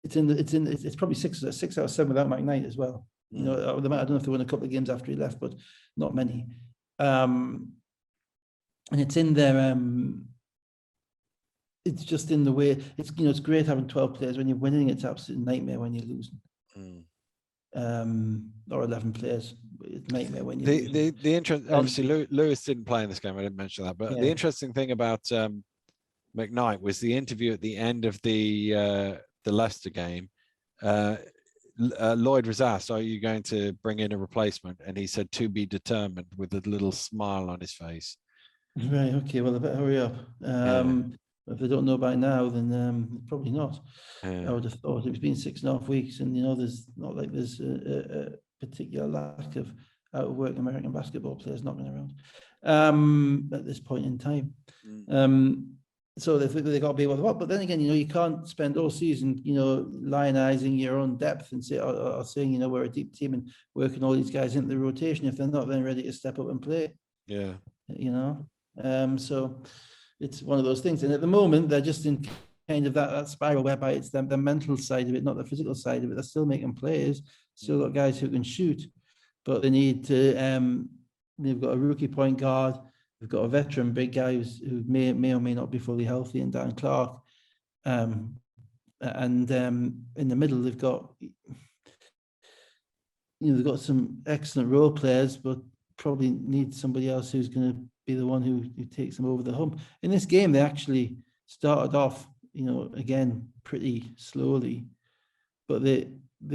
it's probably 6 out of 7 without McKnight as well. I don't know if they won a couple of games after he left, but not many. And it's in their it's just in the way it's great having 12 players when you're winning. It's absolute nightmare when you're losing. Or 11 players. It's nightmare when you're losing. The interest, obviously Lewis didn't play in this game. I didn't mention that, but the interesting thing about McKnight was the interview at the end of the Leicester game. Lloyd was asked, "Are you going to bring in a replacement?" And he said, "To be determined," with a little smile on his face. Right. Okay. Well, I better hurry up. If they don't know by now, then probably not. I would have thought it's been 6.5 weeks, and there's not like there's a particular lack of out of work American basketball players knocking around at this point in time. So they got to be able to, but then again, you can't spend all season, lionizing your own depth and saying, we're a deep team and working all these guys into the rotation if they're not then ready to step up and play. Yeah. So it's one of those things. And at the moment, they're just in kind of that spiral whereby it's the mental side of it, not the physical side of it. They're still making plays, still got guys who can shoot, but they need to, they've got a rookie point guard. We've got a veteran big guy who may or may not be fully healthy, and Dan Clark. And in the middle, they've got some excellent role players, but probably need somebody else who's going to be the one who takes them over the hump. In this game, they actually started off, again, pretty slowly, but they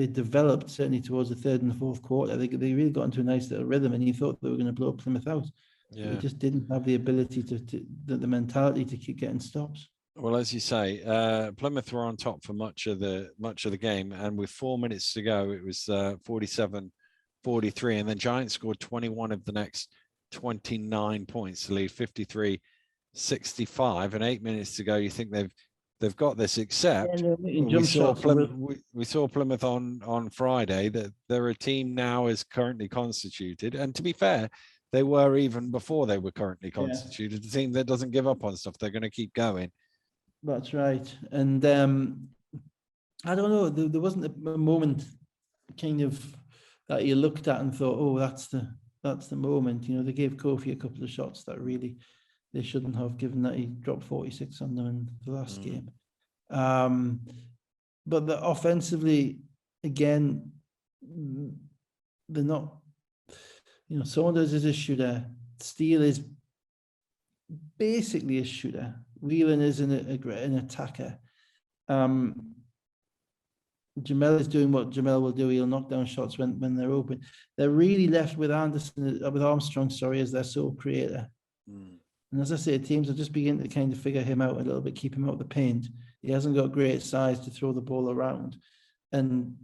developed certainly towards the third and the fourth quarter. They really got into a nice little rhythm, and you thought they were going to blow Plymouth out. Yeah. They just didn't have the ability the mentality to keep getting stops. Well, as you say, Plymouth were on top for much of the game, and with 4 minutes to go, it was 47-43, and then Giants scored 21 of the next 29 points to lead 53-65, and 8 minutes to go. You think they've got this, except we saw Plymouth on Friday that they're a team now is currently constituted, and to be fair, they were even before they were currently constituted. A team that doesn't give up on stuff. They're going to keep going. That's right. And I don't know. There wasn't a moment kind of that you looked at and thought, "Oh, that's that's the moment. You know, they gave Kofi a couple of shots that really they shouldn't have, given that he dropped 46 on them in the last game. But the offensively, again, they're not, you know, Saunders is a shooter. Steele is basically a shooter. Whelan is an attacker. Jamel is doing what Jamel will do. He'll knock down shots when they're open. They're really left with Armstrong, as their sole creator. And as I say, teams are just beginning to kind of figure him out a little bit, keep him out of the paint. He hasn't got great size to throw the ball around. And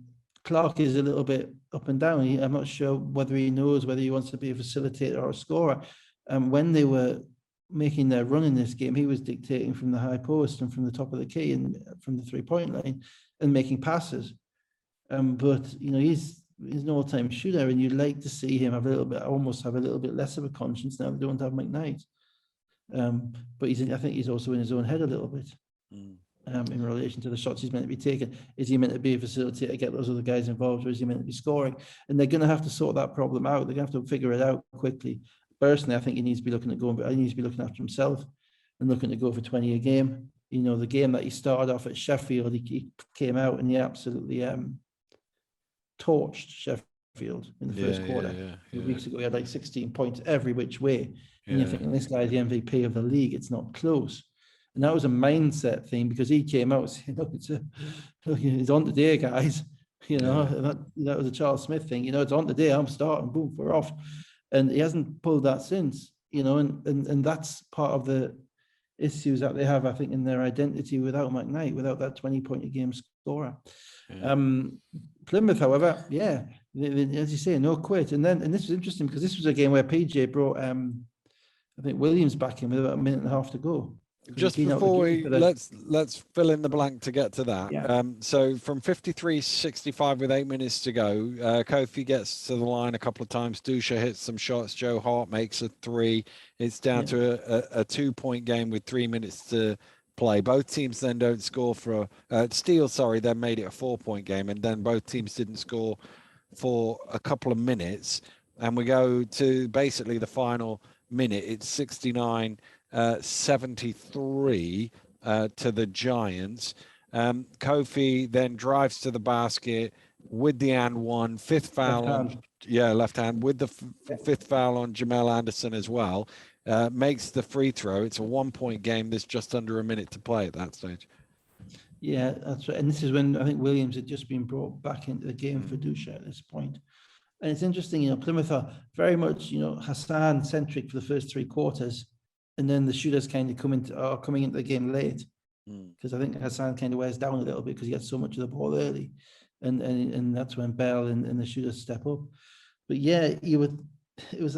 Clark is a little bit up and down. I'm not sure whether he knows whether he wants to be a facilitator or a scorer. When they were making their run in this game, he was dictating from the high post and from the top of the key and from the three-point line and making passes. But, you know, he's an all-time shooter, and you'd like to see him almost have a little bit less of a conscience now they don't have McKnight. But I think he's also in his own head a little bit in relation to the shots he's meant to be taking. Is he meant to be a facilitator, get those other guys involved, or is he meant to be scoring? And they're going to have to sort that problem out. They're going to have to figure it out quickly. Personally, I think he needs to be looking after himself and looking to go for 20 a game. You know, the game that he started off at Sheffield, he came out and he absolutely torched Sheffield in the first quarter. A few weeks ago, he had like 16 points every which way. And you're thinking, this guy's the MVP of the league. It's not close. And that was a mindset thing, because he came out saying, look, it's on today, guys. You know, that was a Charles Smith thing. You know, it's on today. I'm starting. Boom, we're off. And he hasn't pulled that since, you know, and that's part of the issues that they have, I think, in their identity without McKnight, without that 20-point a game scorer. Plymouth, however, as you say, no quit. And this was interesting, because this was a game where PJ brought, I think, Williams back in with about a minute and a half to go. Just before let's fill in the blank to get to that. So from 53-65 with 8 minutes to go, Kofi gets to the line a couple of times. Dusha hits some shots. Joe Hart makes a three. It's down to a 2-point game with 3 minutes to play. Both teams then don't score for Steele. Then made it a 4-point game, and then both teams didn't score for a couple of minutes. And we go to basically the final minute. It's 69-73 to the Giants. Kofi then drives to the basket with the and one, fifth foul on left hand with the fifth foul on Jamel Anderson as well. Makes the free throw. It's a 1-point game. There's just under a minute to play at that stage. Yeah, that's right. And this is when I think Williams had just been brought back into the game for Dusha at this point. And it's interesting, you know, Plymouth are very much, you know, Hassan centric for the first 3 quarters. And then the shooters kind of coming into the game late, because I think Hassan kind of wears down a little bit because he gets so much of the ball early, and that's when Bell and the shooters step up. But yeah, it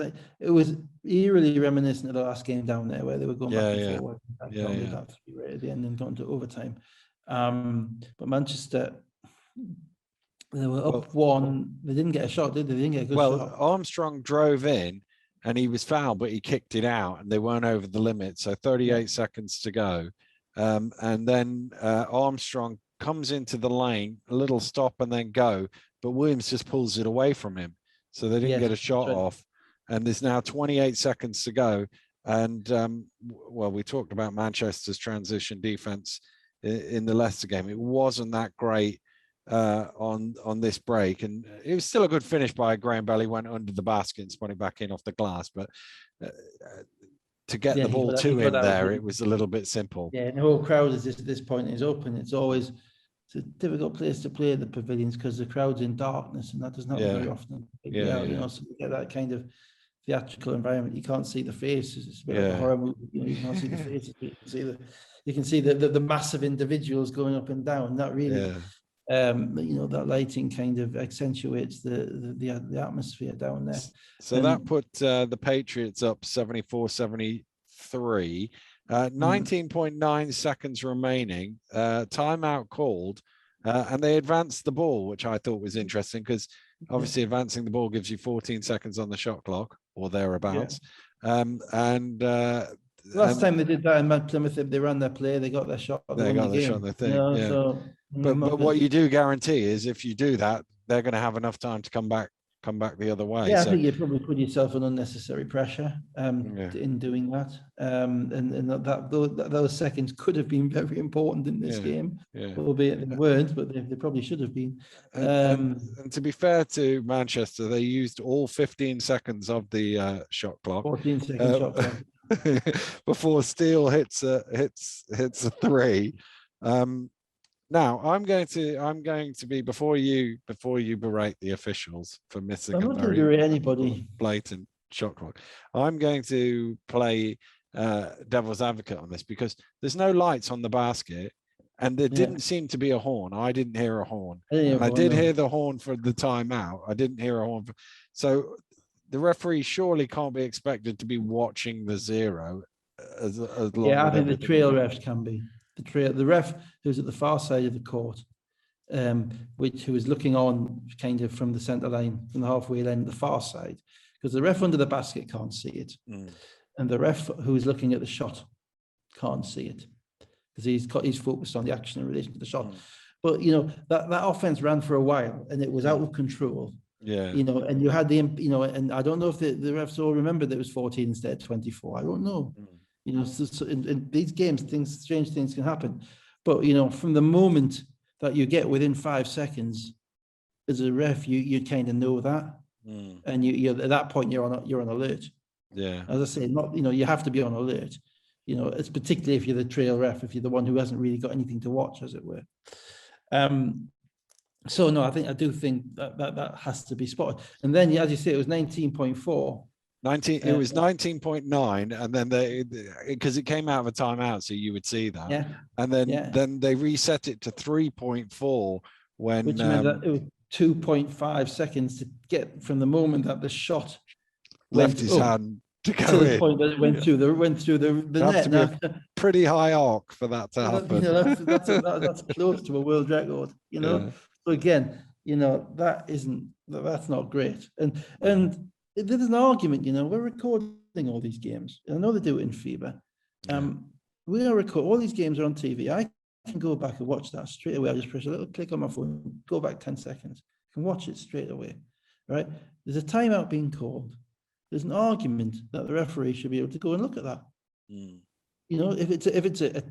was eerily reminiscent of the last game down there where they were going back and forward. That 3 right at the end and got into overtime. But Manchester, they were up 1. They didn't get a shot, did they? They didn't get a good shot. Armstrong drove in. And he was fouled, but he kicked it out, and they weren't over the limit. So 38 seconds to go. And then Armstrong comes into the lane, a little stop and then go. But Williams just pulls it away from him. So they didn't get a shot off. And there's now 28 seconds to go. And, we talked about Manchester's transition defense in the Leicester game. It wasn't that great on this break, and it was still a good finish by Graham Bell. He went under the basket and spun it back in off the glass, but to get the ball to him there, it was a little bit simple. Yeah, and the whole crowd is at this point is open. It's a difficult place to play at the pavilions because the crowd's in darkness, and that doesn't happen very often. You know, so you get that kind of theatrical environment. You can't see the faces. It's a bit like a horror movie. You know, you can't see the faces. You can see the massive individuals going up and down. That really. You know, that lighting kind of accentuates the atmosphere down there. So that put the Patriots up 74-73. 19.9 seconds remaining. Timeout called, and they advanced the ball, which I thought was interesting because obviously advancing the ball gives you 14 seconds on the shot clock or thereabouts. Last time they did that in Plymouth, they ran their play, they got their shot. They got their shot on the thing. You know, but what you do guarantee is if you do that, they're going to have enough time to come back come back the other way. Yeah, so, I think you probably put yourself under unnecessary pressure in doing that. And those seconds could have been very important in this game, albeit they weren't, but they probably should have been. And to be fair to Manchester, they used all 15 seconds of the shot clock. 14-second shot clock. Before Steele hits a three. Now I'm going to be before you berate the officials for missing a very berate anybody. blatant shot clock. I'm going to play devil's advocate on this because there's no lights on the basket, and there didn't seem to be a horn. I didn't hear a horn. I did hear the horn for the timeout. I didn't hear a horn. So the referee surely can't be expected to be watching the zero as long. Yeah, I think the trail refs can be. The ref who's at the far side of the court, who was looking on kind of from the centre line, from the halfway line, the far side, because the ref under the basket can't see it, and the ref who's looking at the shot can't see it because he's focused on the action in relation to the shot. But that offense ran for a while and it was out of control. Yeah, and you had and I don't know if the refs all remembered that it was 14 instead of 24. I don't know. So in these games, strange things can happen. But from the moment that you get within 5 seconds, as a ref, you kind of know that, and you at that point you're on alert. Yeah. As I say, you have to be on alert. It's particularly if you're the trail ref, if you're the one who hasn't really got anything to watch, as it were. So no, I do think that has to be spotted. And then, as you say, it was 19.4. It was 19.9, and then because it came out of a timeout, so you would see that. Yeah. And then they reset it to 3.4 when which meant that it was 2.5 seconds to get from the moment that the shot left his hand to go to the in. point that it went through the net. To be a pretty high arc for that to happen. That's close to a world record. So again, that's not great. And there's an argument. We're recording all these games. I know they do it in FIBA. We are recording all these games are on TV. I can go back and watch that straight away. I just press a little click on my phone, go back 10 seconds, I can watch it straight away. Right? There's a timeout being called. There's an argument that the referee should be able to go and look at that. If it's a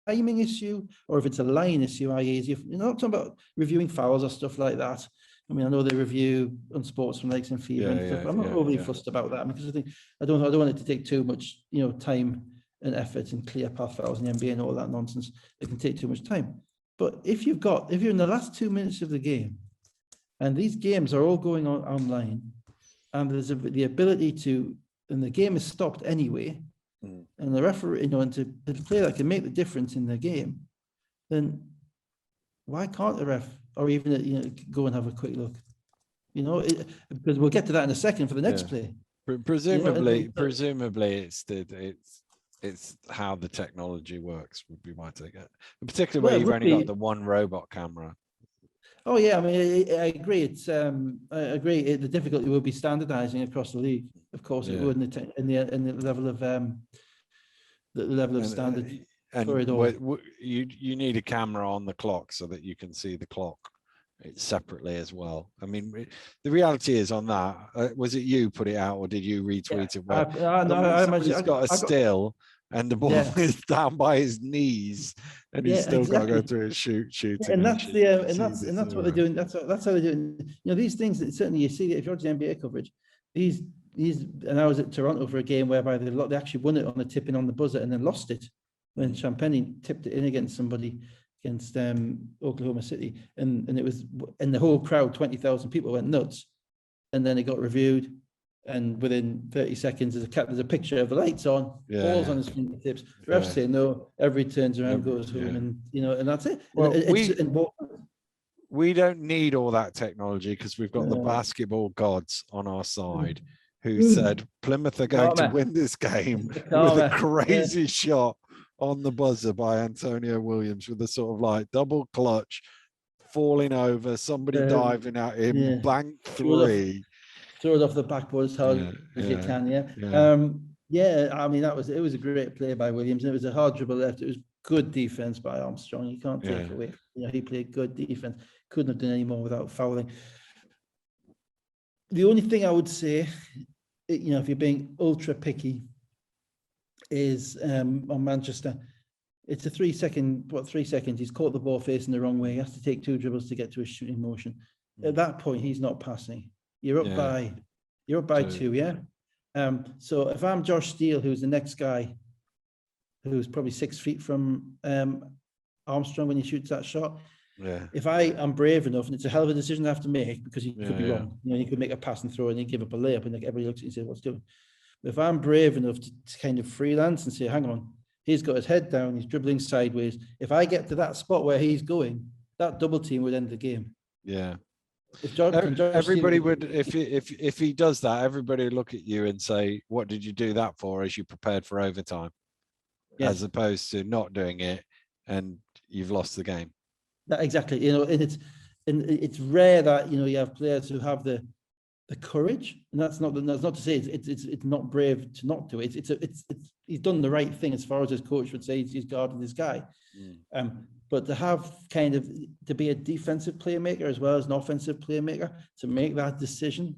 timing issue or if it's a line issue, i.e., you're not talking about reviewing fouls or stuff like that. I mean, I know they review on sports from likes and FIBA and stuff. I'm not overly fussed about that because I don't want it to take too much, time and effort and clear path fouls in the NBA and all that nonsense. It can take too much time. But if you're in the last 2 minutes of the game, and these games are all going on online, and there's the ability and the game is stopped anyway, and the referee, and to play that can make the difference in the game, then why can't the ref or even go and have a quick look? Because we'll get to that in a second for the next play. Presumably, it's how the technology works would be my take. Particularly where you've only got the one robot camera. Oh yeah, I mean, I agree. I agree. The difficulty will be standardizing across the league. Of course, it would in the level of standard. And you need a camera on the clock so that you can see the clock separately as well. I mean, the reality is on that. Was it you put it out or did you retweet it? Somebody's got a still. And the ball is down by his knees, and he's still got to go through a shooting. And that's what they're doing. That's how they're doing. These things that certainly you see if you're watching NBA coverage. These, and I was at Toronto for a game whereby they actually won it on the tipping on the buzzer and then lost it when Champagne tipped it in against somebody against Oklahoma City, and it was and the whole crowd, 20,000 people went nuts, and then it got reviewed. And within 30 seconds, there's a picture of the lights on, balls on his fingertips. Refs say no, everybody turns around, goes home, and and that's it. Well, we don't need all that technology because we've got the basketball gods on our side who said Plymouth are going to win this game with a crazy shot on the buzzer by Antonio Williams with a sort of like double clutch, falling over, somebody diving at him, bank three. Throw it off the backboard as hard as you can. I mean, it was a great play by Williams. And it was a hard dribble left. It was good defense by Armstrong. You can't take it away. He played good defense. Couldn't have done any more without fouling. The only thing I would say, if you're being ultra picky, is on Manchester. It's a 3 second, 3 seconds? He's caught the ball facing the wrong way. He has to take 2 dribbles to get to a shooting motion. At that point, he's not passing. You're up by 2, yeah? So if I'm Josh Steele, who's the next guy, who's probably 6 feet from Armstrong when he shoots that shot, if I am brave enough, and it's a hell of a decision I have to make because he could be wrong. You could make a pass and throw and he'd give up a layup and everybody looks at you and says, what's doing? But if I'm brave enough to kind of freelance and say, hang on, he's got his head down, he's dribbling sideways. If I get to that spot where he's going, that double team would end the game. Yeah. If everybody would, if he does that, everybody would look at you and say, what did you do that for, as you prepared for overtime? Yes. As opposed to not doing it and you've lost the game. Exactly. And it's rare that, you have players who have the courage, and that's not to say it's not brave to not do it. It's he's done the right thing as far as his coach would say. He's guarded this guy, but to have to be a defensive playmaker as well as an offensive playmaker, to make that decision,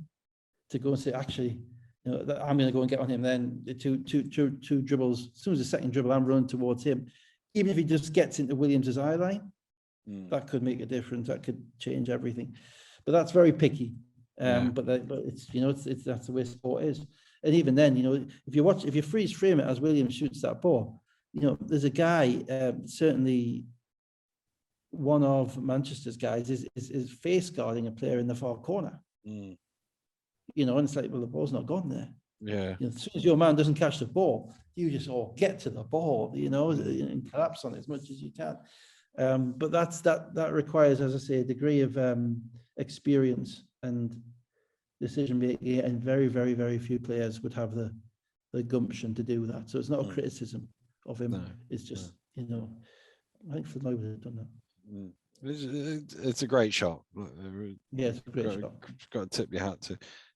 to go and say, actually, I'm going to go and get on him. Then two dribbles. As soon as the second dribble, I'm running towards him. Even if he just gets into Williams's eye line, that could make a difference. That could change everything. But that's very picky. But it's that's the way sport is. And even then, if you freeze frame it as Williams shoots that ball, there's a guy, certainly one of Manchester's guys is face guarding a player in the far corner. And it's like, well, the ball's not gone there. Yeah. As soon as your man doesn't catch the ball, you just get to the ball, and collapse on it as much as you can. But that requires, as I say, a degree of experience and decision making, and very, very, very few players would have the gumption to do that. So it's not a criticism of him. No, it's just I think Floyd would have done that. It's a great shot. Yeah, it's a great shot. Got to tip your hat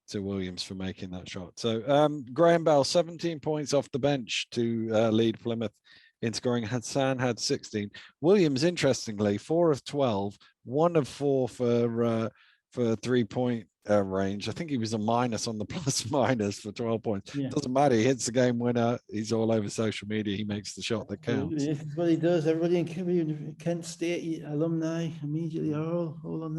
to Williams for making that shot. So Graham Bell, 17 points off the bench to lead Plymouth in scoring. Hassan had 16. Williams, interestingly, 4 of 12, 1 of 4 for 3-point range. I think he was a minus on the plus minus for 12 points. Yeah. Doesn't matter. He hits the game winner. He's all over social media. He makes the shot that counts. Yeah, that's what he does. Everybody in Kent State alumni immediately are all on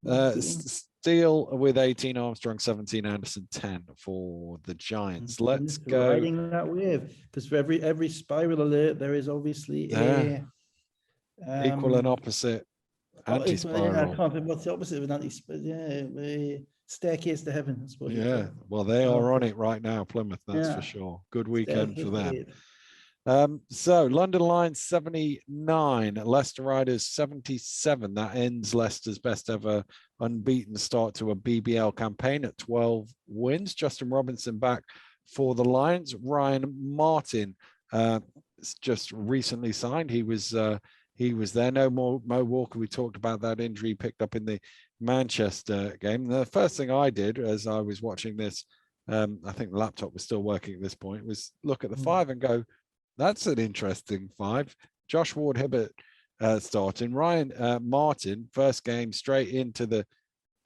there. Steele with 18, Armstrong 17, Anderson 10 for the Giants. Let's go. Riding that wave, because for every spiral alert, there is obviously a equal and opposite. Anti-spiral. I can't think what's the opposite of an anti-spiral. Yeah, staircase to heaven, I suppose. Yeah, well, they are on it right now, Plymouth, that's for sure. Good weekend for them. So London Lions 79, Leicester Riders 77. That ends Leicester's best ever unbeaten start to a BBL campaign at 12 wins. Justin Robinson back for the Lions. Ryan Martin just recently signed. He was there. No more Mo Walker. We talked about that injury picked up in the Manchester game. The first thing I did as I was watching this, I think the laptop was still working at this point, was look at the 5 and go, that's an interesting 5. Josh Ward-Hibbert starting. Ryan Martin, first game straight into the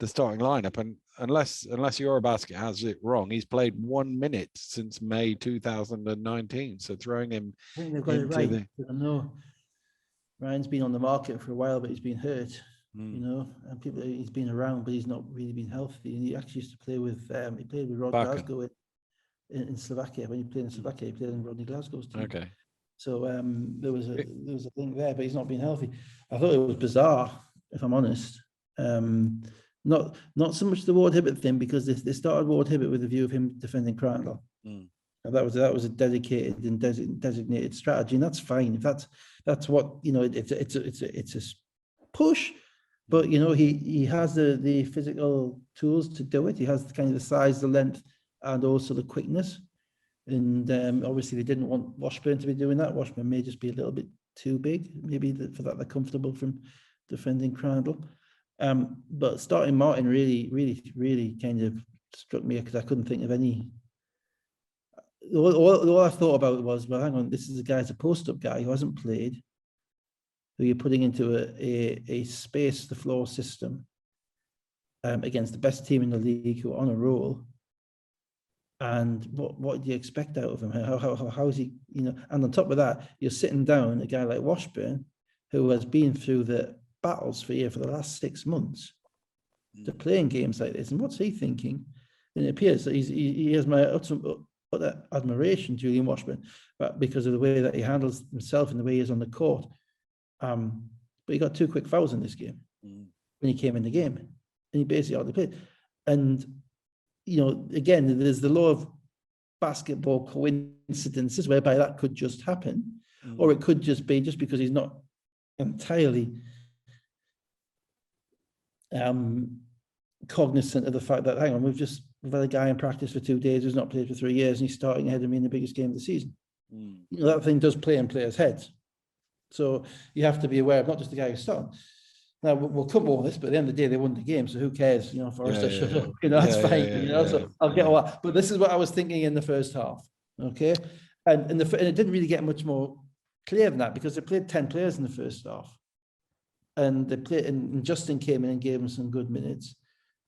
starting lineup. And unless Eurobasket has it wrong, he's played 1 minute since May 2019. So throwing him I think they've got it right. I know Ryan's been on the market for a while, but he's been hurt, and he's been around, but he's not really been healthy. And he actually used to play with, he played with Rod Bakken. Glasgow in Slovakia. When he played in Slovakia, he played in Rodney Glasgow's team. Okay. So there was a thing there, but he's not been healthy. I thought it was bizarre, if I'm honest. Not so much the Ward-Hibbert thing, because they started Ward-Hibbert with a view of him defending Crandall. And that was a dedicated and designated strategy, and that's fine. If that's what it's a push, but he has the physical tools to do it. He has kind of the size, the length, and also the quickness. And obviously they didn't want Washburn to be doing that. Washburn may just be a little bit too big, maybe for that they're comfortable from defending Crandall. But starting Martin really kind of struck me, because I couldn't think of any. All I thought about was, well, hang on, this is a guy, a post-up guy who hasn't played, who you're putting into a space the floor system, against the best team in the league who are on a roll. And what do you expect out of him? How is he, And on top of that, you're sitting down a guy like Washburn, who has been through the battles for the last 6 months to playing games like this. And what's he thinking? And it appears that he has my utter admiration, Julian Washburn, but because of the way that he handles himself and the way he is on the court. But he got 2 quick fouls in this game when he came in the game, and he basically hardly played. And again, there's the law of basketball coincidences whereby that could just happen, or it could just be just because he's not entirely cognizant of the fact that, hang on, we've had a guy in practice for 2 days who's not played for 3 years, and he's starting ahead of me in the biggest game of the season. That thing does play in players' heads. So you have to be aware of not just the guy who's starting. Now, we'll cover all this, but at the end of the day, they won the game, so who cares? For us to shut up, that's fine. So I'll get all that. But this is what I was thinking in the first half, okay? And it didn't really get much more clear than that, because they played 10 players in the first half. And they played, and Justin came in and gave him some good minutes.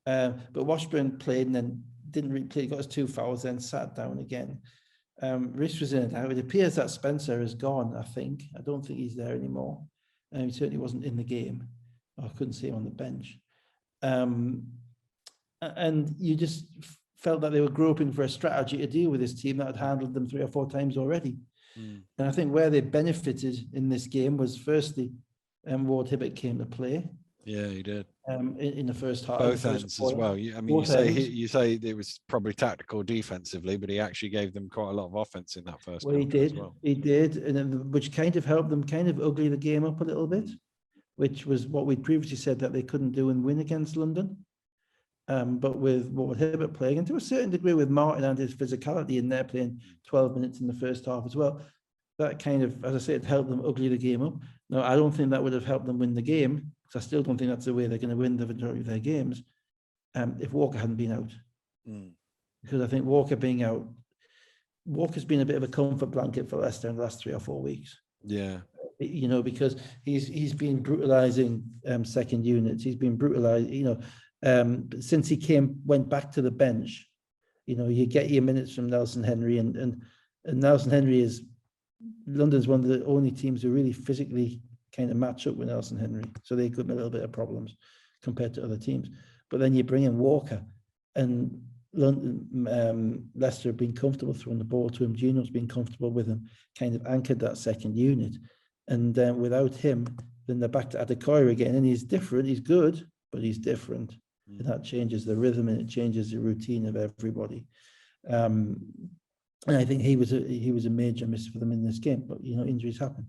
But Washburn played and then didn't really play, got his 2 fouls, then sat down again. Rhys was in and out. It appears that Spencer is gone, I think. I don't think he's there anymore. He certainly wasn't in the game. I couldn't see him on the bench. And you just felt that they were groping for a strategy to deal with this team that had handled them 3 or 4 times already. And I think where they benefited in this game was, firstly, Ward Hibbert came to play. Yeah, he did. In the first half. Both ends as well. You say it was probably tactical defensively, but he actually gave them quite a lot of offense in that first. Well, he did. As well. He did, and which kind of helped them kind of ugly the game up a little bit, which was what we'd previously said that they couldn't do and win against London. But with Ward Hibbert playing, and to a certain degree with Martin and his physicality in there, playing 12 minutes in the first half as well, that kind of, as I said, helped them ugly the game up. Now, I don't think that would have helped them win the game, because I still don't think that's the way they're going to win the majority of their games, if Walker hadn't been out. Because I think Walker being out, Walker's been a bit of a comfort blanket for Leicester in the last 3 or 4 weeks. Yeah. Because he's been brutalizing second units. He's been brutalized, since he went back to the bench. You get your minutes from Nelson Henry, and Nelson Henry is, London's one of the only teams who really physically kind of match up with Nelson Henry. So they give him a little bit of problems compared to other teams. But then you bring in Walker, and London, Leicester have been comfortable throwing the ball to him. Gino's been comfortable with him, kind of anchored that second unit. And without him, then they're back to Adekoya again. And he's different. He's good, but he's different. And that changes the rhythm, and it changes the routine of everybody. And I think he was a major miss for them in this game. But injuries happen.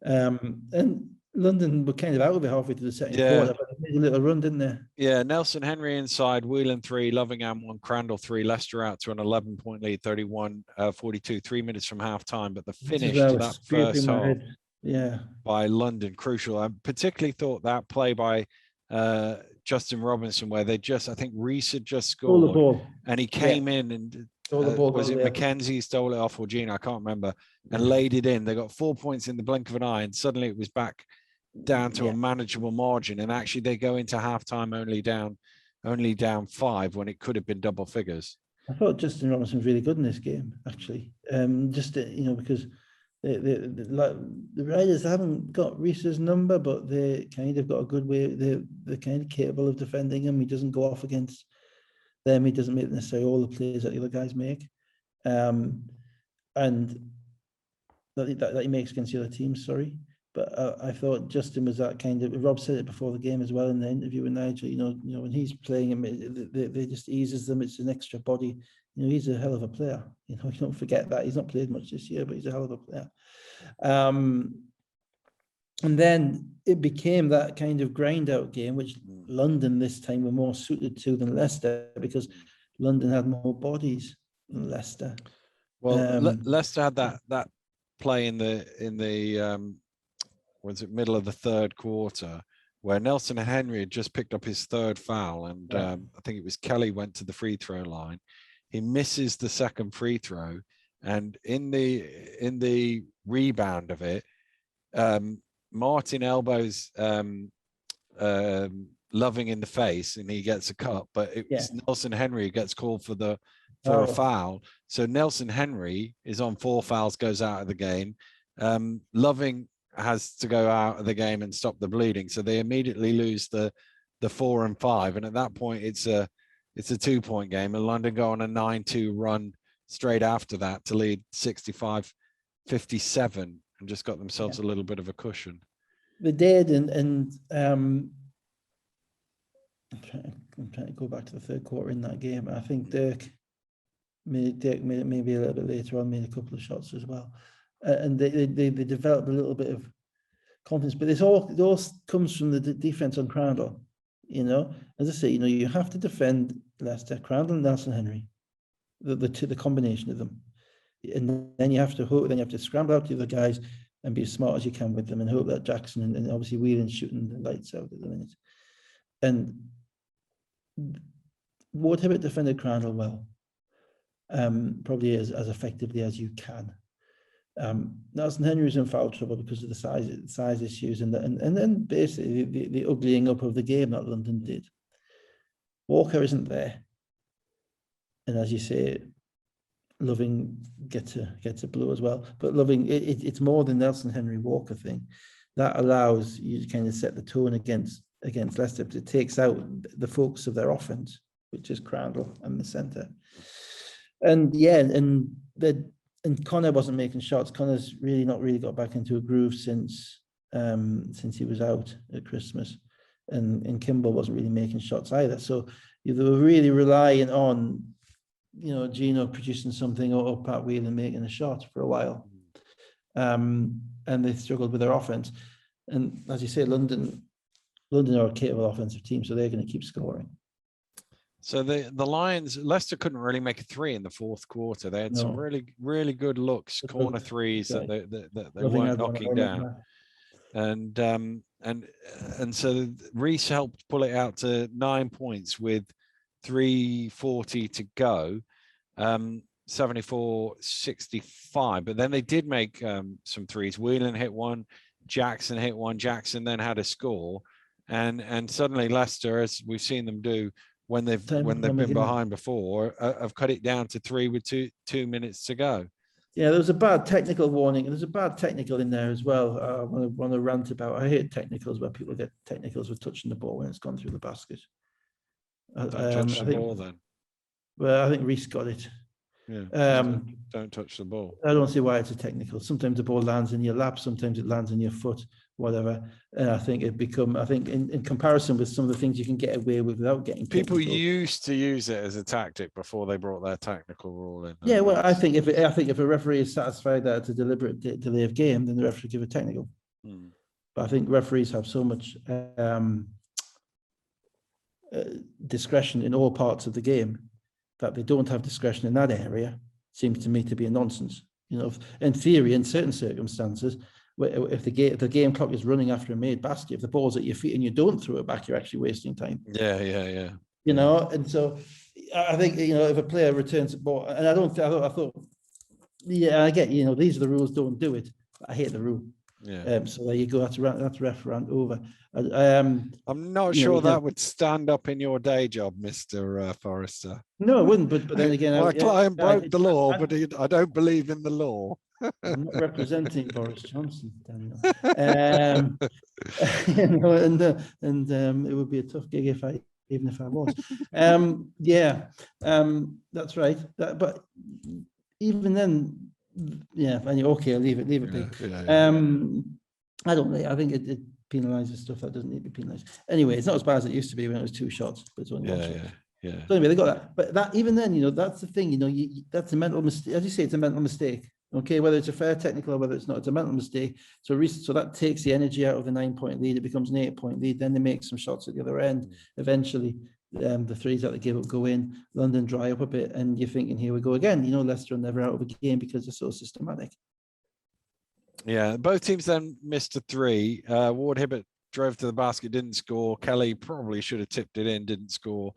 And London were kind of out of it halfway through the second quarter, but they made a little run, didn't they? Yeah, Nelson Henry inside, Whelan 3, Lovingham 1, Crandall 3, Leicester out to an 11-point lead, 31-42, 3 minutes from half time. But the finish to that first half by London, crucial. I particularly thought that play by Justin Robinson, where I think Rhys had just scored, the ball. And he came in and was it Mackenzie stole it off, or Gino? I can't remember, and laid it in. They got 4 points in the blink of an eye, and suddenly it was back down to a manageable margin. And actually, they go into halftime only down 5 when it could have been double figures. I thought Justin Robinson was really good in this game, actually. Because the Riders haven't got Rhys's number, but they kind of got a good way. They're kind of capable of defending him. He doesn't go off against them. He doesn't make necessarily all the plays that the other guys make, and that he makes against the other teams. Sorry, but I thought Justin was that kind of. Rob said it before the game as well in the interview with Nigel. When he's playing him, they just eases them. It's an extra body. He's a hell of a player. You don't forget that. He's not played much this year, but he's a hell of a player. And then it became that kind of grind out game, which London this time were more suited to than Leicester, because London had more bodies than Leicester. Well, Leicester had that play in the was it middle of the third quarter, where Nelson Henry had just picked up his 3rd foul, and I think it was Kelly went to the free throw line. He misses the second free throw, and in the rebound of it, Martin elbows Loving in the face, and he gets a cut, but it's Nelson Henry who gets called for a foul. So Nelson Henry is on 4 fouls, goes out of the game. Loving has to go out of the game and stop the bleeding. So they immediately lose the 4 and 5. And at that point, it's a 2-point game, and London go on a 9-2 run straight after that to lead 65-57 and just got themselves a little bit of a cushion. They did, and I'm trying to go back to the third quarter in that game. I think Dirk made it maybe a little bit later on, made a couple of shots as well. And they developed a little bit of confidence, but it all comes from the defense on Crandall. As I say, you have to defend Leicester, Crandall and Nelson Henry, the combination of them, and then you have to hope. Then you have to scramble out the other guys and be as smart as you can with them, and hope that Jackson and obviously Whelan's shooting the lights out at the minute. And Ward Hibbert defended Crandall well, probably as effectively as you can. Nelson Henry was in foul trouble because of the size issues, and then basically the uglying up of the game that London did. Walker isn't there, and as you say, Loving gets a blow as well. But Loving, it's more than Nelson Henry Walker thing that allows you to kind of set the tone against Leicester. It takes out the focus of their offense, which is Crandall and the centre. And Connor wasn't making shots. Connor's not really got back into a groove since he was out at Christmas, and Kimball wasn't really making shots either. So they were really relying on, Gino producing something or Pat Whelan making a shot for a while, and they struggled with their offense. And as you say, London are a capable offensive team, so they're going to keep scoring. So the Lions, Leicester couldn't really make a 3 in the fourth quarter. They had some really, really good looks, corner threes that they weren't knocking down. And so Reece helped pull it out to 9 points with 3:40 to go, 74-65. But then they did make some threes. Whelan hit one, Jackson hit one. Jackson then had a score, and suddenly Leicester, as we've seen them do when they've been behind before, have cut it down to 3 with two minutes to go. Yeah, there was a bad technical warning, and there's a bad technical in there as well. I want to rant about. I hate technicals where people get technicals for touching the ball when it's gone through the basket. Don't touch the ball then. Well, I think Reece got it. Yeah. Don't touch the ball. I don't see why it's a technical. Sometimes the ball lands in your lap, sometimes it lands in your foot, whatever. And I think in comparison with some of the things you can get away with without getting technical. People used to use it as a tactic before they brought their technical rule in. Yeah, well, I think if a referee is satisfied that it's a deliberate delay of game, then the referee should give a technical. But I think referees have so much discretion in all parts of the game that they don't have discretion in that area. Seems to me to be a nonsense. In theory, in certain circumstances, if the game clock is running after a made basket, if the ball's at your feet and you don't throw it back, you're actually wasting time. Yeah. And so I think if a player returns the ball, and I thought, I get these are the rules, don't do it. I hate the rule. Yeah. So there you go. That's ref rant over. I'm not sure that would stand up in your day job, Mr. Forrester. No, it wouldn't. But then again, my client broke the law, but I don't believe in the law. I'm not representing Boris Johnson, Daniel. It would be a tough gig even if I was. That's right. But even then, okay, I'll leave it be. I don't really. I think it penalises stuff that doesn't need to be penalised. Anyway, it's not as bad as it used to be when it was 2 shots, but it's only 1 shot. Yeah. So anyway, they got that. But that even then, that's the thing. That's a mental mistake. As you say, it's a mental mistake. Okay, whether it's a fair technical or whether it's not, it's a mental mistake. So that takes the energy out of the 9-point lead. It becomes an 8-point lead. Then they make some shots at the other end. Eventually, the threes that they give up go in. London dry up a bit, and you're thinking, here we go again. Leicester are never out of a game because they're so systematic. Yeah, both teams then missed a 3. Ward Hibbert drove to the basket, didn't score. Kelly probably should have tipped it in, didn't score.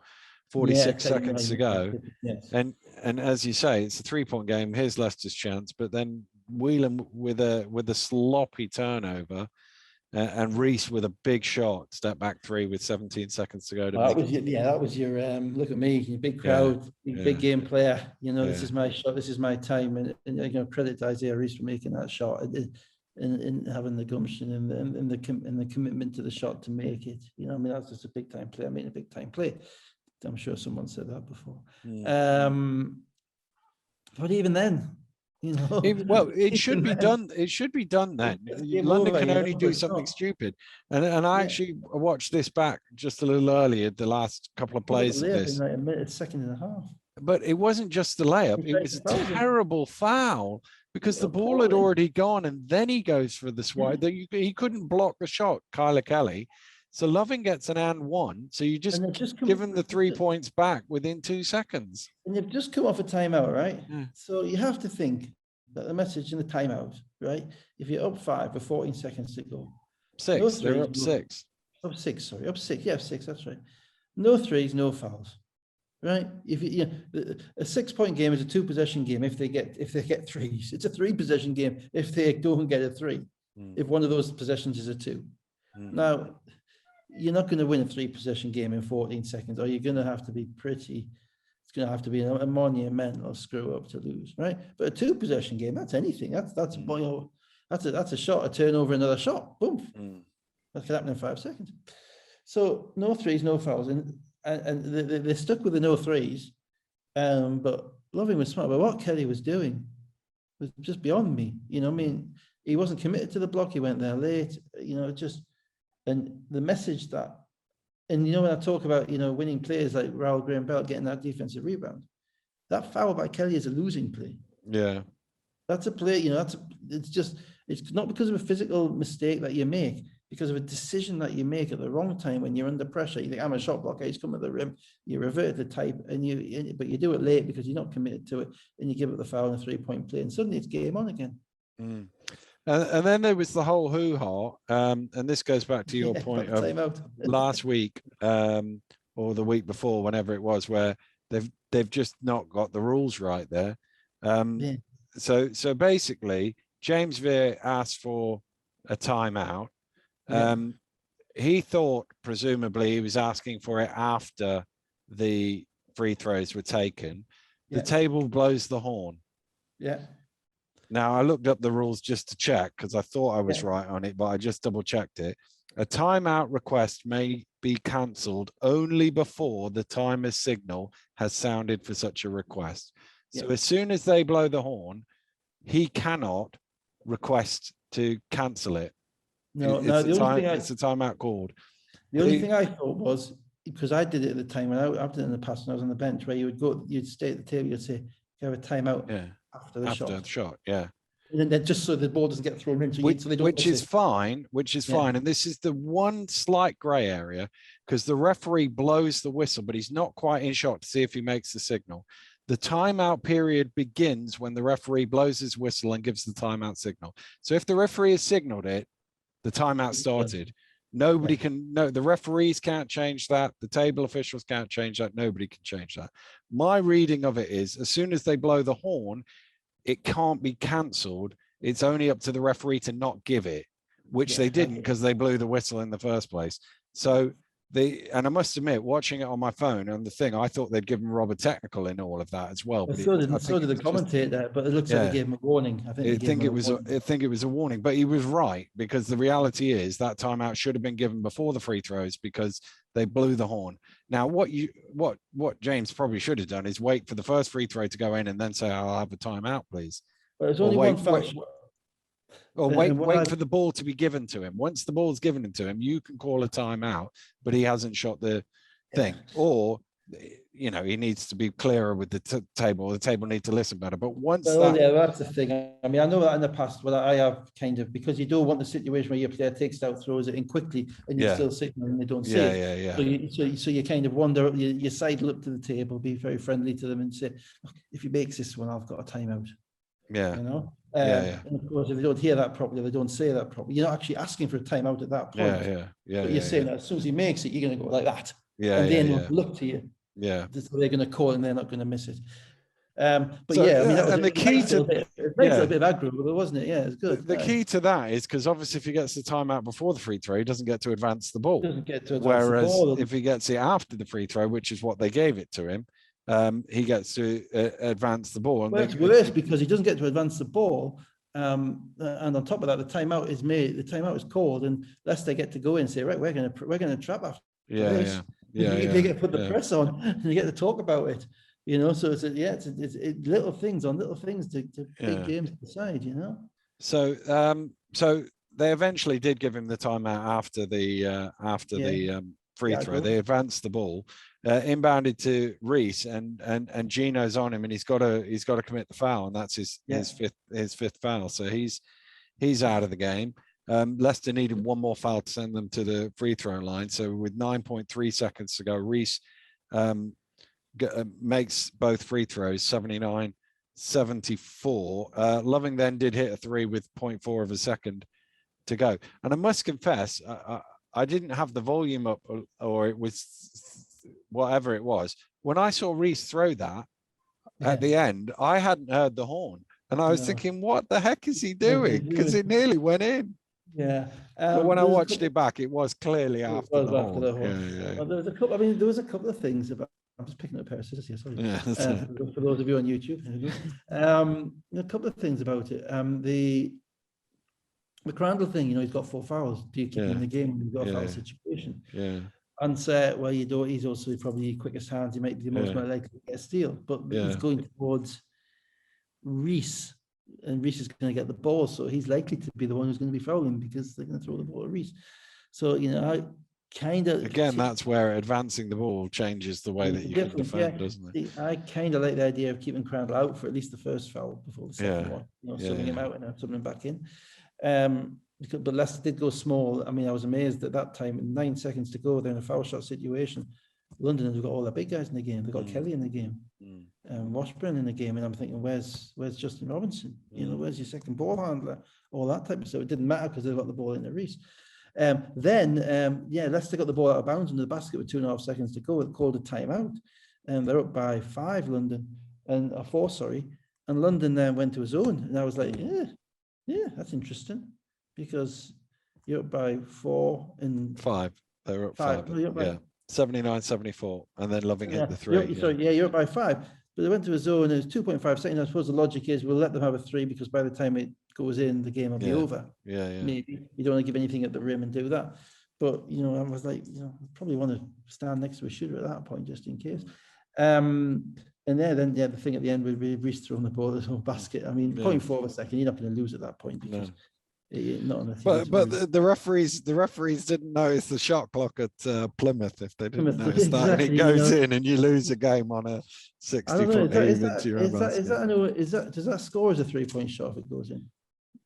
46 seconds to go. Yes. And as you say, it's a 3-point game. Here's Leicester's chance, but then Whelan with a sloppy turnover and Reece with a big shot, step back three with 17 seconds to go. That was your look at me, your big crowd, big game player. You know, this is my shot, this is my time, and you know, credit to Isaiah Reece for making that shot and having the gumption and the commitment to the shot to make it. You know, I mean, that's just a big time play. I mean, a big time play. I'm sure someone said that before. But even then, you know, it should be done. It should be done then. London can only do something stupid. And I actually watched this back just a little earlier, the last couple of plays of this. In like a minute, second and a half. But it wasn't just the layup; it was a terrible foul because the ball had already gone, and then he goes for the swipe. He couldn't block the shot, Kyler Kelly. So Loving gets an and one. So you just give him the 3 points back within 2 seconds. And you've just come off a timeout, right? Yeah. So you have to think that the message in the timeout, right? If you're up 5 with 14 seconds to go. 6, they're up 6. Up 6, sorry. Up 6. Yeah, 6, that's right. No threes, no fouls. Right? If you know, a 6-point game is a 2-possession game if they get threes. It's a 3-possession game if they don't get a 3. If one of those possessions is a 2. Now, you're not going to win a 3-possession game in 14 seconds, or you're going to have to be pretty. It's going to have to be a monumental screw up to lose, right? But a 2-possession game, that's anything. That's a shot, a turnover, another shot, boom. That can happen in 5 seconds. So no threes, no fouls, and they stuck with the no threes. But Loving was smart. But what Kelly was doing was just beyond me. You know, I mean, he wasn't committed to the block. He went there late. You know, and the message that, and you know, when I talk about, you know, winning players like Raoul Graham-Bell getting that defensive rebound, that foul by Kelly is a losing play. Yeah. That's a play, you know, it's not because of a physical mistake that you make, because of a decision that you make at the wrong time when you're under pressure. You think, I'm a shot blocker, he's come at the rim, you revert the type, but you do it late because you're not committed to it, and you give up the foul in a 3-point play, and suddenly it's game on again. And then there was the whole hoo-ha, and this goes back to your point of last week or the week before, whenever it was, where they've just not got the rules right there. So basically, James Veer asked for a timeout. He thought presumably he was asking for it after the free throws were taken. The table blows the horn. Now, I looked up the rules just to check because I thought I was right on it, but I just double checked it. A timeout request may be cancelled only before the timer's signal has sounded for such a request. So as soon as they blow the horn, he cannot request to cancel it. It's a timeout called. The only thing I thought was, because I did it at the time when I've done it in the past when I was on the bench, where you'd stay at the table, you'd say, you have a timeout after the shot. And then just so the ball doesn't get thrown into which is fine. And this is the one slight grey area, because the referee blows the whistle, but he's not quite in shot to see if he makes the signal. The timeout period begins when the referee blows his whistle and gives the timeout signal. So if the referee has signaled it, the timeout started. Nobody can, the referees can't change that. The table officials can't change that. Nobody can change that. My reading of it is, as soon as they blow the horn, it can't be cancelled. It's only up to the referee to not give it, which they didn't because they blew the whistle in the first place. So and I must admit, watching it on my phone on the thing, I thought they'd given Rob a technical in all of that as well. But so did the commentator, but it looks like they gave him a warning. I think it was a warning, but he was right, because the reality is that timeout should have been given before the free throws because they blew the horn. Now, what James probably should have done is wait for the first free throw to go in and then say, "I'll have a timeout, please." But there's only one foul. Or wait for the ball to be given to him. Once the ball's given to him, you can call a timeout, but he hasn't shot the thing. Or, you know, he needs to be clearer with the table. The table needs to listen better. But once that's the thing. I mean, I know that in the past, but I have kind of, because you don't want the situation where your player takes it out, throws it in quickly, and you're still sitting and they don't see it. So you kind of wonder, you sidle up to the table, be very friendly to them and say, look, if he makes this one, I've got a timeout. You know? And of course, if they don't hear that properly, they don't say that properly, you're not actually asking for a timeout at that point. But you're saying that as soon as he makes it, you're going to go like that. And then look to you. So they're going to call and they're not going to miss it. But so, yeah, I mean, that was and the key to it makes a bit of aggro, wasn't it? Yeah, it's good. The key to that is because obviously if he gets the timeout before the free throw, he doesn't get to advance the ball. Whereas if he gets it after the free throw, which is what they gave it to him, he gets to advance the ball. And it's worse because he doesn't get to advance the ball. And on top of that, the timeout is made. The timeout is called, and Leicester get to go in and say, right, we're going to trap after this. You get to put the press on, and you get to talk about it. You know, so it's little things to take games aside. You know. So so they eventually did give him the timeout after the free throw. They advanced the ball, inbounded to Reese, and Gino's on him, and he's got to commit the foul, and that's his fifth foul. So he's out of the game. Leicester needed one more foul to send them to the free throw line. So with 9.3 seconds to go, Reese makes both free throws, 79-74. Loving then did hit a three with 0.4 of a second to go. And I must confess, I didn't have the volume up, or it was whatever it was. When I saw Reese throw that at the end, I hadn't heard the horn. And I was thinking, what the heck is he doing? Because it nearly went in. Yeah. But when I watched it back, it was clearly after the horn. Yeah. Well, there was a couple of things about. I'm just picking up a pair of scissors here. Sorry. Yeah, for those of you on YouTube. A couple of things about it. The McCrandle thing, you know, he's got 4 fouls. Do you keep him in the game when you've got a foul situation? Yeah. And say, well, you don't. He's also probably the quickest hands. He might be the most likely to get a steal, but he's going towards Reese, and Reese is going to get the ball, so he's likely to be the one who's going to be fouling because they're going to throw the ball at Reese. So you know, I kind of that's where advancing the ball changes the way that you can defend, doesn't it? I kind of like the idea of keeping Crandall out for at least the first foul before the second one. You know, subbing him out and subbing him back in. But Leicester did go small. I mean, I was amazed at that time. 9 seconds to go, they're in a foul shot situation. London have got all the big guys in the game. They've got Kelly in the game, Washburn in the game, and I'm thinking, where's Justin Robinson? You know, where's your second ball handler? All that type of stuff. It didn't matter because they got the ball in the Reese. Leicester got the ball out of bounds into the basket with 2.5 seconds to go. It called a timeout, and they're up by 5. London and 4, sorry. And London then went to a zone, and I was like, yeah, that's interesting because you're up by 4 and 5. They were up 5. 79-74, and then Loving hit the 3. You're up by 5. But they went to a zone. It was 2.5 seconds. I suppose the logic is we'll let them have a 3 because by the time it goes in, the game will be over. Maybe you don't want to give anything at the rim and do that. But you know, I was like, you know, I probably want to stand next to a shooter at that point just in case. And then the thing at the end would be Reese throwing the ball at the whole basket. I mean, 0.4 of a second, you're not going to lose at that point because. But the referees didn't notice the shot clock at Plymouth if they didn't notice that, and it goes in and you lose a game on a 60-foot does that score as a 3-point shot if it goes in?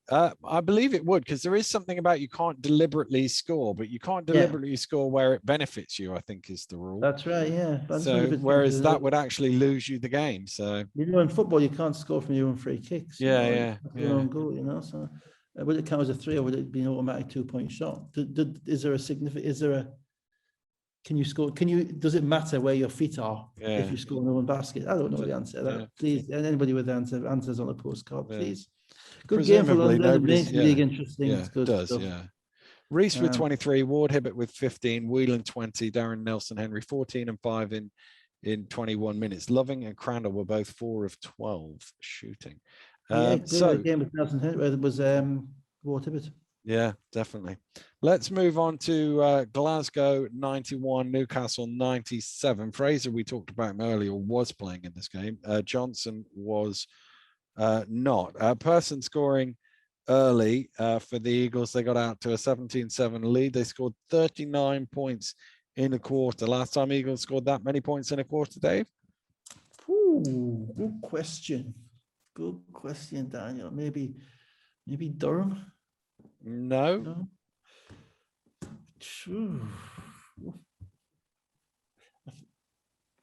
I believe it would, because there is something about you can't deliberately score, but you can't deliberately score where it benefits you, I think is the rule. That's right, yeah. So whereas that would actually lose you the game. So you know, in football you can't score from your own free kicks. Your own goal, you know. So would it count as a 3 or would it be an automatic 2-point shot? Can you score? Does it matter where your feet are if you score in one basket? I don't know the answer to that. Please, anybody with the answers on the postcard, please. Good game for London. Makes the league interesting. Yeah, it does. Reese with 23, Ward Hibbert with 15, Whelan 20, Darren Nelson Henry 14 and 5 in 21 minutes. Loving and Crandall were both 4 of 12 shooting. The game with Nelson Henry was Ward Hibbert. Yeah, definitely. Let's move on to Glasgow 91, Newcastle 97. Fraser, we talked about him earlier, was playing in this game. Johnson was not. Person scoring early for the Eagles. They got out to a 17-7 lead. They scored 39 points in a quarter. Last time Eagles scored that many points in a quarter, Dave? Ooh, good question. Good question, Daniel. Maybe Durham? No.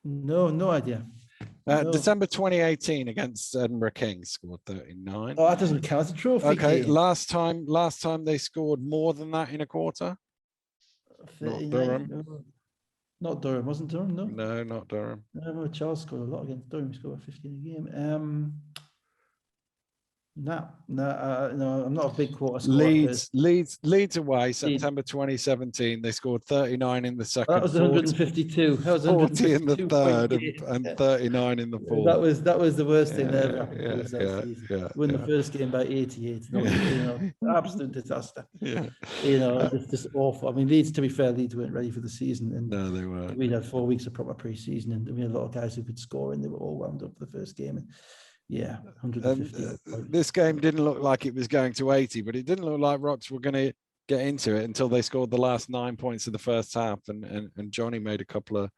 No idea. December 2018 against Edinburgh Kings scored 39. Oh, that doesn't count as a trophy. Okay, game. last time they scored more than that in a quarter. Not Durham. Not Durham, wasn't Durham? No. No, not Durham. I remember Charles scored a lot against Durham. He scored 15 a game. No, I'm not a big quarter scorer person. Leeds away, September 2017. They scored 39 in the second. That was 152. That was 40 in the third and 39 in the fourth. That was the worst thing that ever happened to us that season. Win the first game by 88. Absolute disaster. It's just awful. I mean, Leeds, to be fair, Leeds weren't ready for the season. And no, they weren't. We had 4 weeks of proper pre-season, and we had a lot of guys who could score, and they were all wound up for the first game. And, 150. This game didn't look like it was going to 80, but it didn't look like Rocks were going to get into it until they scored the last 9 points of the first half, and Johnny made a couple of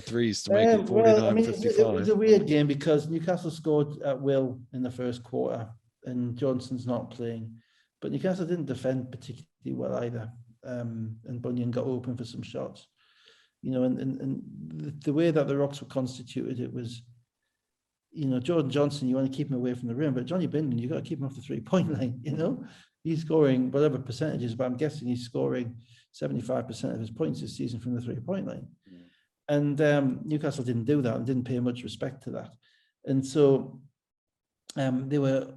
threes to make it 49-55. It was a weird game because Newcastle scored at will in the first quarter, and Johnson's not playing, but Newcastle didn't defend particularly well either, and Bunyan got open for some shots, and the way that the Rocks were constituted, it was. Jordan Johnson, you want to keep him away from the rim, but Johnny Bindon, you got to keep him off the 3-point line. He's scoring whatever percentages, but I'm guessing he's scoring 75% of his points this season from the 3-point line. And Newcastle didn't do that and didn't pay much respect to that. And so they were,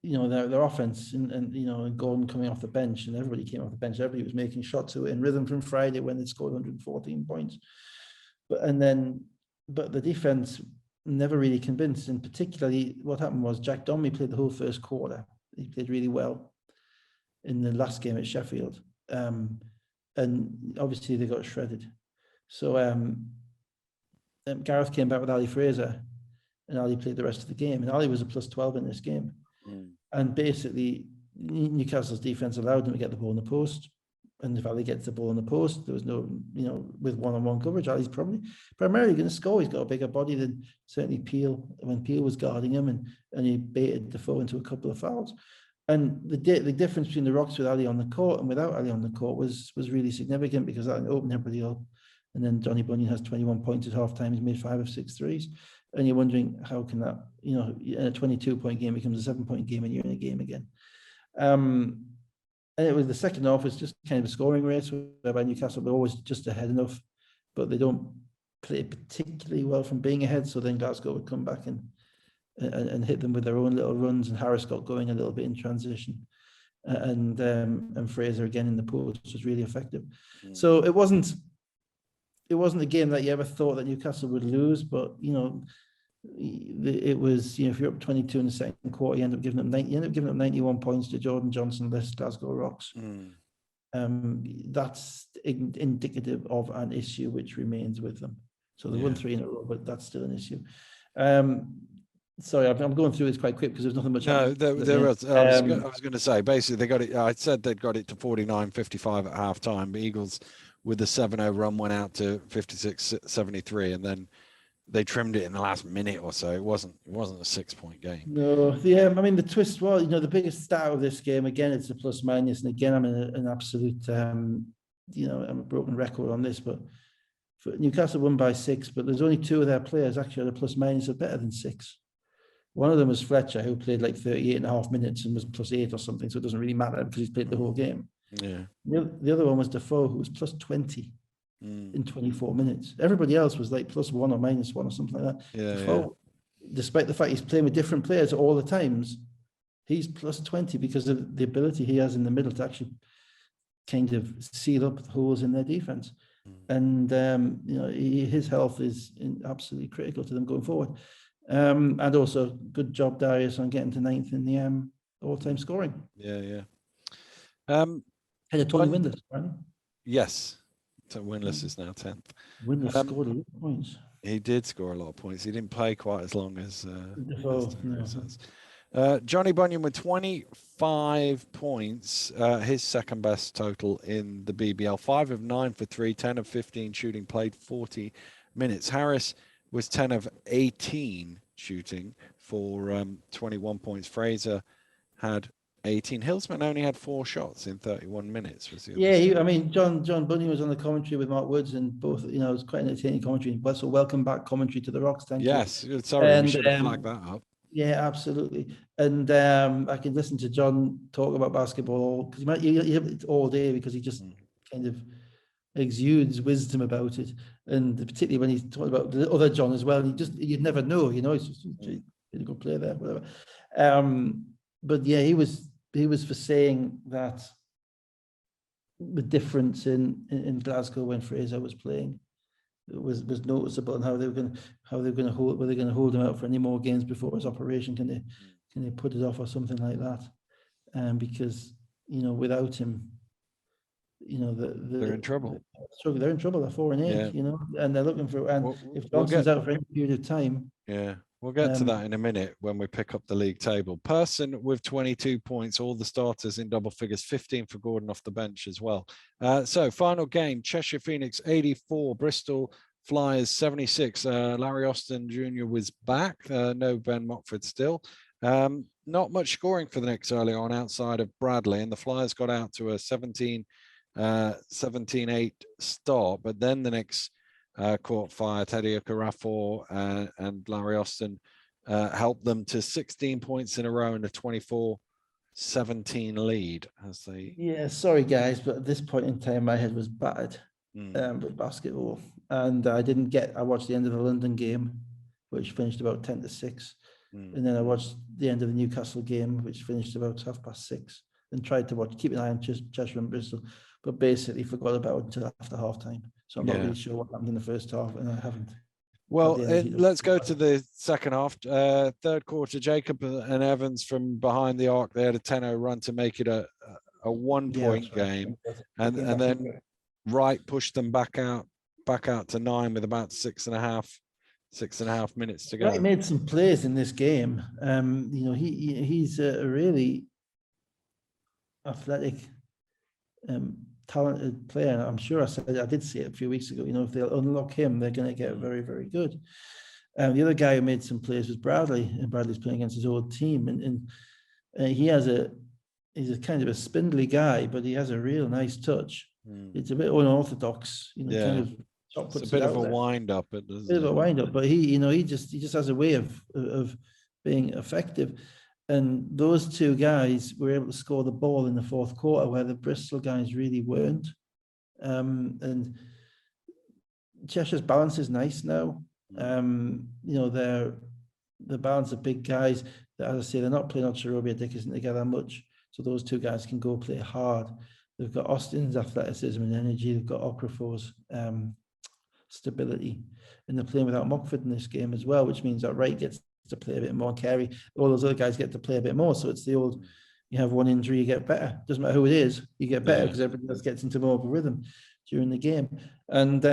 their offense and Gordon coming off the bench, and everybody came off the bench. Everybody was making shots who were in rhythm from Friday when they scored 114 points. But the defense never really convinced, and particularly what happened was Jack Donnelly played the whole first quarter. He played really well in the last game at Sheffield, and obviously they got shredded. So Gareth came back with Ali Fraser, and Ali played the rest of the game, and Ali was a +12 in this game. And basically Newcastle's defense allowed them to get the ball in the post, and if Ali gets the ball in the post, there was no, with one-on-one coverage, Ali's primarily going to score. He's got a bigger body than certainly Peel when Peel was guarding him, and he baited Defoe into a couple of fouls. And the difference between the Rocks with Ali on the court and without Ali on the court was really significant, because that opened everybody up. And then Johnny Bunyan has 21 points at halftime. He's made 5 of 6 threes. And you're wondering, how can that, in a 22-point game becomes a 7-point game and you're in a game again. And it was the second half was just kind of a scoring race, whereby Newcastle were always just ahead enough, but they don't play particularly well from being ahead. So then Glasgow would come back and hit them with their own little runs, and Harris got going a little bit in transition, and Fraser again in the post was really effective. So it wasn't a game that you ever thought that Newcastle would lose, but it was, if you're up 22 in the second quarter, you end up giving up 91 points to Jordan Johnson less Glasgow Rocks. That's indicative of an issue which remains with them. So they won 3 in a row, but that's still an issue. Sorry, I'm going through this quite quick because there's nothing much. No, there was. I was going to say, basically, they got it. I said they'd got it to 49-55 at halftime. The Eagles, with the 7-0 run, went out to 56-73, and then they trimmed it in the last minute or so. It wasn't a 6-point game. No, I mean, the twist was, the biggest stat of this game, again, it's a plus-minus, and again, I'm in an absolute, I'm a broken record on this, but for Newcastle won by 6, but there's only 2 of their players actually had a plus-minus of better than 6. One of them was Fletcher, who played like 38.5 minutes and was +8 or something, so it doesn't really matter because he's played the whole game. Yeah. The other one was Defoe, who was +20 in 24 minutes. Everybody else was like +1 or -1 or something like that. Yeah, Defoe, despite the fact he's playing with different players at all the times, he's +20 because of the ability he has in the middle to actually kind of seal up the holes in their defense. And his health is absolutely critical to them going forward. And also, good job, Darius, on getting to 9th in the all-time scoring. Yeah. Had a Tony Winless, right? Yes. So Winless is now 10th. Winless scored a lot of points. He did score a lot of points. He didn't play quite as long as no. Johnny Bunyan with 25 points, his second best total in the BBL. 5 of 9 for 3, 10 of 15 shooting, played 40 minutes. Harris was 10 of 18 shooting for 21 points. Fraser had 18. Hillsman only had 4 shots in 31 minutes. John Bunyan was on the commentary with Mark Woods, and both, it was quite an entertaining commentary. So welcome back commentary to the Rocks. Thank you. Sorry, we should have flagged that up. Yeah, absolutely. And I can listen to John talk about basketball because he have it all day, because he just kind of exudes wisdom about it, and particularly when he's talking about the other John as well. You'd never know, he's just a good player there, whatever. But yeah, he was for saying that the difference in Glasgow when Fraser was playing was noticeable, and how they were going to hold, were they going to hold him out for any more games before his operation? Can they put it off or something like that? Because without him, they're in trouble. They're in trouble. They're 4-8, and they're looking for. And if Johnson's out for any period of time, we'll get to that in a minute when we pick up the league table. Person with 22 points, all the starters in double figures, 15 for Gordon off the bench as well. So final game: Cheshire Phoenix 84, Bristol Flyers 76. Larry Austin Jr. was back. No Ben Mockford still. Not much scoring for the Knicks early on outside of Bradley, and the Flyers got out to a 17-8 start, but then the Knicks caught fire. Teddy Okarafor and Larry Austin helped them to 16 points in a row and a 24-17 lead. Sorry guys, but at this point in time my head was battered with basketball, and I watched the end of the London game, which finished about 10-6, and then I watched the end of the Newcastle game, which finished about 6:30, and tried to keep an eye on Cheshire and Bristol, but basically forgot about it until after half time. So I'm not really sure what happened in the first half, and I haven't. Well, let's go to the second half. Third quarter, Jacob and Evans from behind the arc. They had a 10-0 run to make it a 1-point game, and then Wright pushed them back out to 9 with about 6.5 minutes to go. Wright made some plays in this game. He's a really athletic, talented player. I'm sure I did see it a few weeks ago. If they'll unlock him, they're going to get very, very good. The other guy who made some plays was Bradley, and Bradley's playing against his old team, and he's a kind of a spindly guy, but he has a real nice touch. It's a bit unorthodox, kind of. It's a bit of a wind up. But he just has a way of being effective. And those two guys were able to score the ball in the fourth quarter, where the Bristol guys really weren't. And Cheshire's balance is nice now. They're the balance of big guys. As I say, they're not playing Ocherobia Dickinson together much, so those two guys can go play hard. They've got Austin's athleticism and energy. They've got Okafor's stability, and they're playing without Mockford in this game as well, which means that Wright gets to play a bit more, and Carey, all those other guys get to play a bit more. So it's the old, you have one injury, you get better. Doesn't matter who it is, you get better because everybody else gets into more of a rhythm during the game. And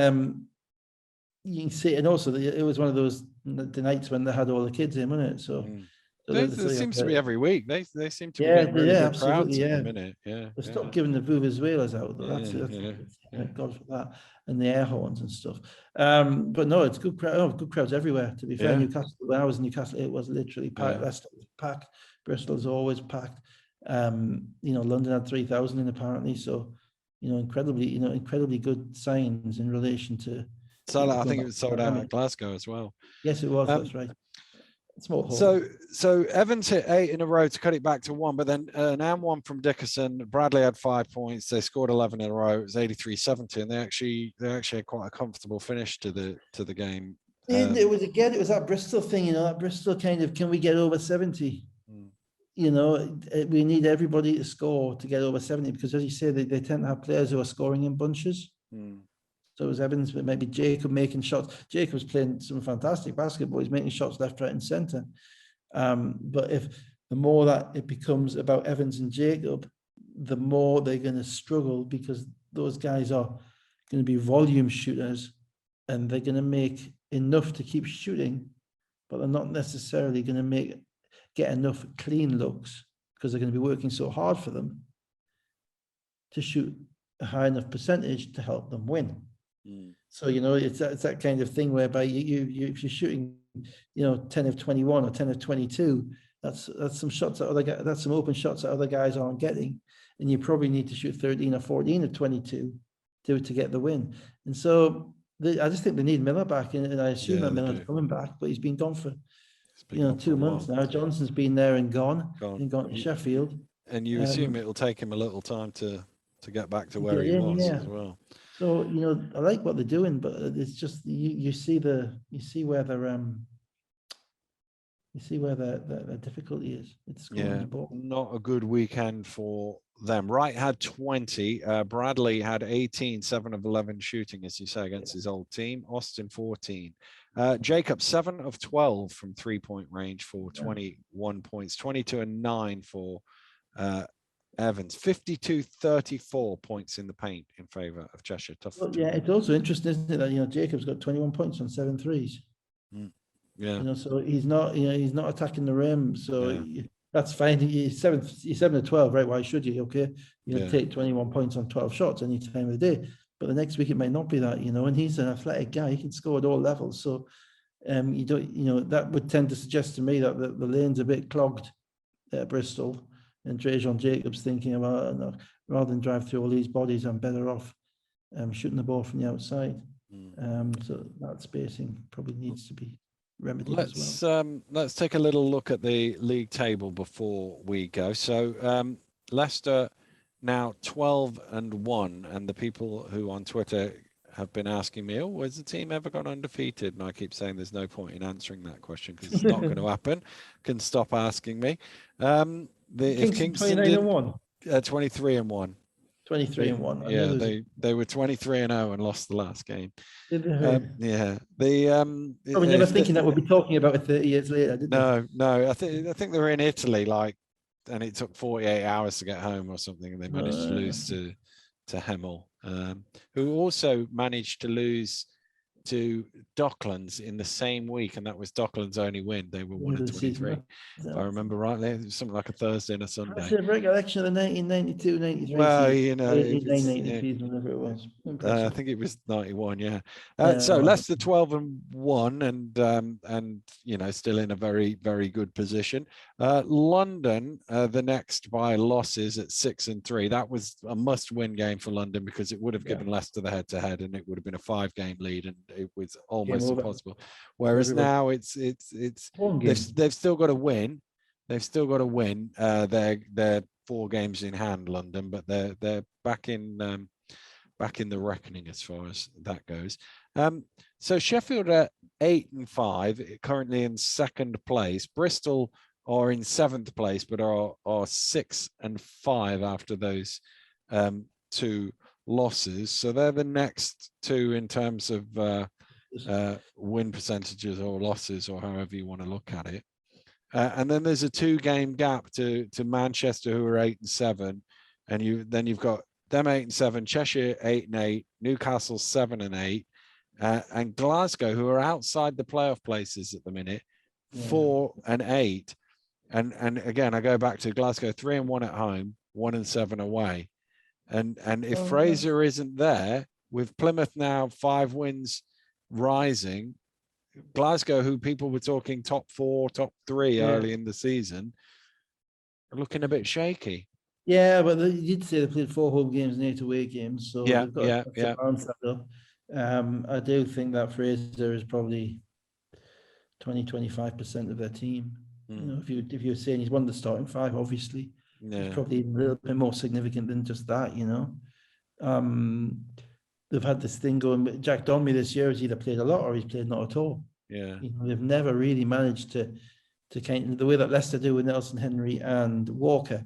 you can see, and also it was one of those the nights when they had all the kids in, wasn't it? So it seems to be every week. They seem to be getting really good crowds at the minute. They stopped giving the vuvuzelas out though. Thank God for that, and the air horns and stuff. But no, it's good crowd. Good crowds everywhere. To be fair, Newcastle. When I was in Newcastle, it was literally packed. Leicester was packed. Bristol's always packed. London had 3,000 in apparently. So, incredibly good signs in relation to. I think it was sold out at Glasgow as well. Yes, it was. That's right. So Evans hit 8 in a row to cut it back to 1, but then an and 1 from Dickerson. Bradley had 5 points. They scored 11 in a row. It was 83-70, and they actually had quite a comfortable finish to the game. It was that Bristol thing, that Bristol kind of, can we get over 70? We need everybody to score to get over 70, because as you say, they tend to have players who are scoring in bunches. So it was Evans, but maybe Jacob making shots. Jacob's playing some fantastic basketball. He's making shots left, right, and centre. But if the more that it becomes about Evans and Jacob, the more they're going to struggle, because those guys are going to be volume shooters, and they're going to make enough to keep shooting, but they're not necessarily going to get enough clean looks, because they're going to be working so hard for them to shoot a high enough percentage to help them win. So it's that kind of thing whereby if you're shooting 10 of 21 or 10 of 22, that's some shots that that's some open shots that other guys aren't getting, and you probably need to shoot 13 or 14 of 22 to get the win. And so I just think they need Miller back, and I assume that Miller's coming back, but he's been gone for 2 months now. Johnson's been there and gone to Sheffield, and you assume it'll take him a little time to get back to where he was as well. So, I like what they're doing, but it's just you see where their difficulty is. It's scoring the ball. Not a good weekend for them. Wright had 20. Bradley had 18, 7 of 11 shooting, as you say, against his old team. Austin 14. Jacob 7 of 12 from 3-point range for 21 points. 22 and 9 for Evans. 52-34 points in the paint in favour of Cheshire. Tough. Well, it's also interesting, isn't it, that Jacob's got 21 points on 7 threes. Yeah. So he's not attacking the rim. So that's fine. He's 7 to 12, right? Why should you? Okay, take 21 points on 12 shots any time of the day. But the next week it might not be that, and he's an athletic guy. He can score at all levels. So you don't, that would tend to suggest to me that the lane's a bit clogged at Bristol, and Trajan Jacobs thinking about, rather than drive through all these bodies, I'm better off shooting the ball from the outside. So that spacing probably needs to be remedied as well. Let's take a little look at the league table before we go. So Leicester now 12-1, and the people who on Twitter have been asking me, has the team ever gone undefeated? And I keep saying there's no point in answering that question because it's not going to happen. Can stop asking me. Kingston 29-1. 23-1. 23-1. Yeah, they were 23-0 and lost the last game. Did they? Yeah. Probably never thinking that we'll be talking about it 30 years later, did they? No. I think they were in Italy, and it took 48 hours to get home or something, and they managed to lose to Hemel, who also managed to lose to Docklands in the same week, and that was Docklands' only win. They were 1-23, if I remember rightly. It was something like a Thursday and a Sunday. That's a recollection of the 1992-93 well, season. 1990 season, whatever it was. I think it was 91, so Leicester 12-1 and still in a very, very good position. London, the next by losses at 6-3. That was a must-win game for London because it would have given Leicester the head-to-head, and it would have been a 5-game lead, and it was almost impossible. Whereas now it's they've still got to win. They've still got to win. They're 4 games in hand, London, but they're back in the reckoning as far as that goes. So Sheffield are 8-5, currently in 2nd place. Bristol are in 7th place, but are 6-5 after those 2 losses. So they're the next 2 in terms of win percentages or losses, or however you want to look at it. And then there's a 2-game gap to Manchester, who are 8-7, and you've got them 8-7, Cheshire 8-8, Newcastle 7-8, and Glasgow, who are outside the playoff places at the minute, 4-8. And again, I go back to Glasgow 3-1 at home, 1-7 away, and if Fraser isn't there, with Plymouth now 5 wins rising, Glasgow, who people were talking top 4, top 3 early in the season, are looking a bit shaky. Yeah, but you did say they played 4 home games and 8 away games, so they've got to balance that up. I do think that Fraser is probably 20-25% of their team. If you're saying he's one of the starting 5, obviously, it's probably a little bit more significant than just that. They've had this thing going. Jack Donmy this year has either played a lot or he's played not at all. They've never really managed to kind of, the way that Leicester do with Nelson Henry and Walker,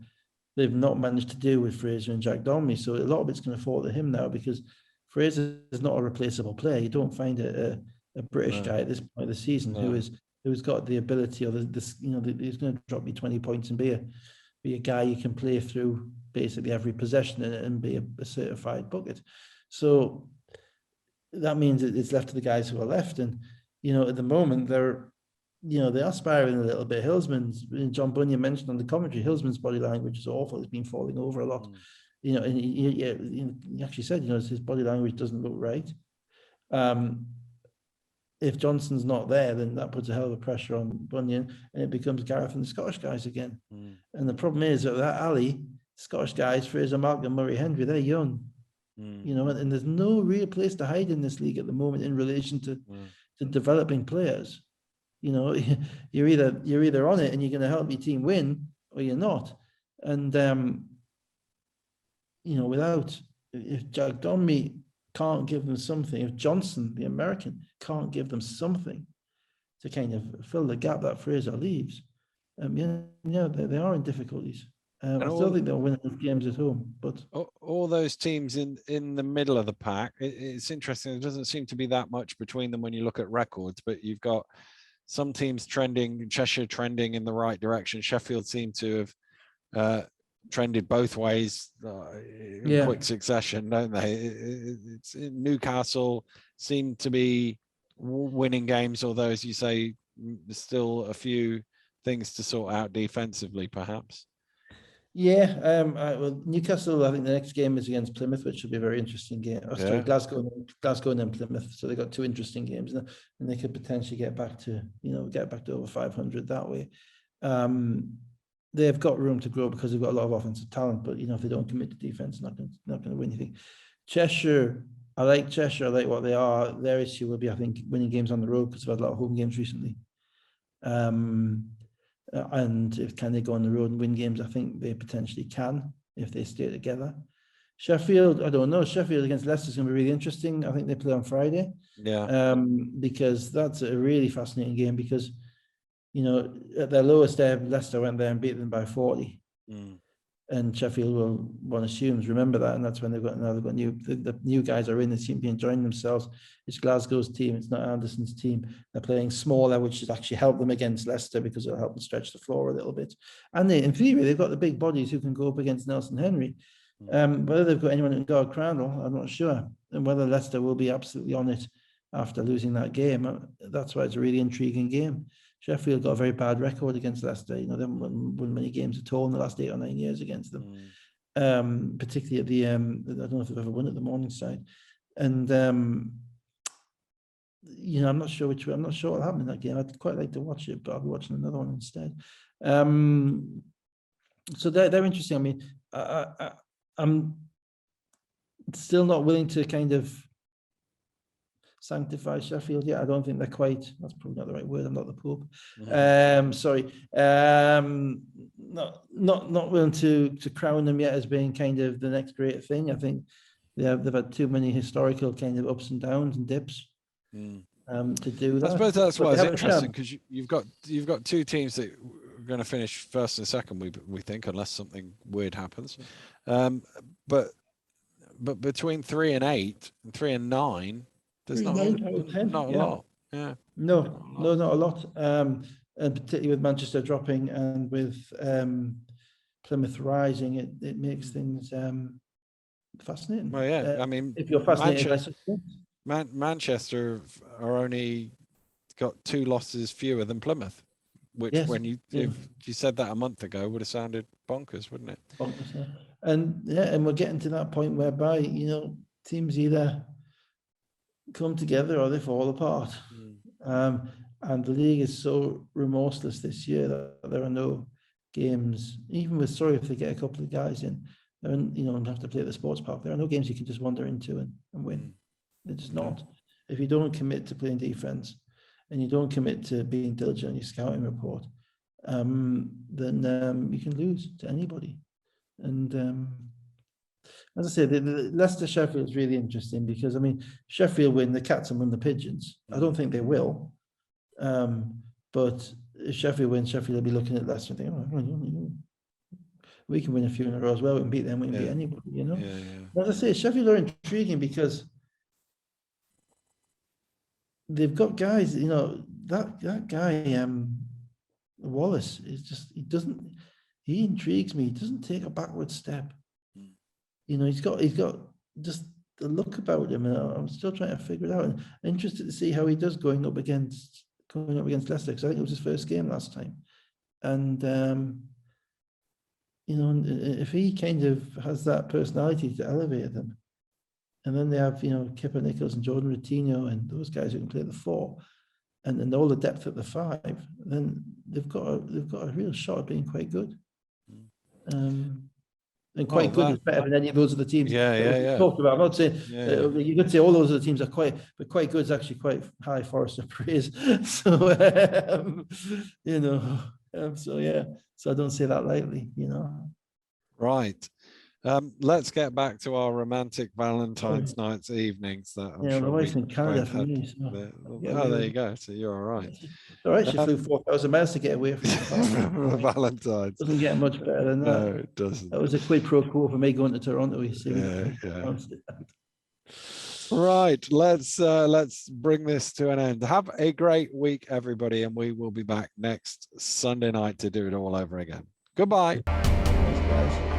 they've not managed to do with Fraser and Jack Donmy. So a lot of it's going to fall to him now, because Fraser is not a replaceable player. You don't find a British guy at this point of the season who's got the ability, or he's going to drop you 20 points and be a guy you can play through basically every possession and be a certified bucket. So that means it's left to the guys who are left, and at the moment they are spiraling a little bit. Hillsman's, John Bunyan mentioned on the commentary, Hillsman's body language is awful. He's been falling over a lot. And he actually said, his body language doesn't look right. If Johnson's not there, then that puts a hell of a pressure on Bunyan, and it becomes Gareth and the Scottish guys again. And the problem is that alley, Scottish guys, Fraser, Malcolm, Murray, Hendry, they're young. And there's no real place to hide in this league at the moment in relation to developing players. You're either on it and you're going to help your team win, or you're not. And if Jack Donmy can't give them something, if Johnson, the American, can't give them something to kind of fill the gap that Fraser leaves, they are in difficulties. I still think they'll win those games at home, but all those teams in the middle of the pack, it's interesting. There doesn't seem to be that much between them when you look at records, but you've got some teams trending, Cheshire trending in the right direction. Sheffield seem to have trended both ways in quick succession, don't they? It's Newcastle seem to be winning games, although, as you say, there's still a few things to sort out defensively, perhaps. Well, Newcastle, I think the next game is against Plymouth, which should be a very interesting game. Sorry, Glasgow and then Plymouth. So they got two interesting games, and they could potentially get back to over 500 that way. They've got room to grow because they've got a lot of offensive talent, but if they don't commit to defense, not going to win anything. Cheshire, I like Cheshire. I like what they are. Their issue will be, I think, winning games on the road because they've had a lot of home games recently. And can they go on the road and win games? I think they potentially can if they stay together. Sheffield, I don't know. Sheffield against Leicester is going to be really interesting. I think they play on Friday. Because that's a really fascinating game because, at their lowest ebb, Leicester went there and beat them by 40. And Sheffield one assumes remember that, and that's when they've got the new guys are in. They seem to be enjoying themselves. It's Glasgow's team, it's not Anderson's team. They're playing smaller, which has actually helped them against Leicester because it'll help them stretch the floor a little bit. And in theory, they've got the big bodies who can go up against Nelson Henry. Whether they've got anyone in guard Crandall, I'm not sure, and whether Leicester will be absolutely on it after losing that game. That's why it's a really intriguing game. Sheffield got a very bad record against Leicester. They haven't won many games at all in the last 8 or 9 years against them. Particularly at the I don't know if they've ever won at the Morningside. And I'm not sure what will happen in that game. I'd quite like to watch it, but I'll be watching another one instead. So they're interesting. I mean, I'm still not willing to kind of sanctify Sheffield yet. I don't think they're quite, that's probably not the right word, I'm not the Pope. Sorry. Not willing to crown them yet as being kind of the next great thing. I think they've had too many historical kind of ups and downs and dips to do that. I suppose that's why it's interesting, because you've got two teams that are going to finish first and second, we think, unless something weird happens. But between 3 and 8 and 3 and 9, there's not a lot. No, not a lot. And particularly with Manchester dropping and with Plymouth rising, it makes things fascinating. Well, I mean, if you're fascinated, Manchester are only got 2 losses fewer than Plymouth, which if you said that a month ago would have sounded bonkers, wouldn't it? Bonkers, yeah. And we're getting to that point whereby teams either come together or they fall apart. And the league is so remorseless this year that there are no games, even with Surrey, if they get a couple of guys in, and have to play at the sports park, there are no games you can just wander into and win. They're just not. If you don't commit to playing defense and you don't commit to being diligent in your scouting report, then you can lose to anybody. And as I say, the Leicester Sheffield is really interesting because, I mean, Sheffield win the Cats and win the Pigeons. I don't think they will. But if Sheffield wins, Sheffield will be looking at Leicester and thinking, we can win a few in a row as well. We can beat them, we can beat anybody, As I say, Sheffield are intriguing because they've got guys, that guy, Wallace, he intrigues me. He doesn't take a backward step. He's got just the look about him, and I'm still trying to figure it out. And I'm interested to see how he does going up against Leicester, because I think it was his first game last time. And if he kind of has that personality to elevate them, and then they have Kipper Nichols and Jordan Routinho and those guys who can play the 4, and all the depth at the 5, then they've got a real shot at being quite good. And quite good is better than any of those other teams. Talked about. I'm not saying you could say all those other teams are quite good is actually quite high Forrester praise. So so I don't say that lightly. Right. Let's get back to our romantic Valentine's nights evenings. That I'm Yeah, my sure wife's we in Canada both for had. me. So There you go. So you're all right. All right, she flew 4,000 miles to get away from Valentine's. Doesn't get much better than that. No, it doesn't. That was a quid pro quo for me going to Toronto. You see. Yeah. Right, let's bring this to an end. Have a great week, everybody, and we will be back next Sunday night to do it all over again. Goodbye. Thanks, guys.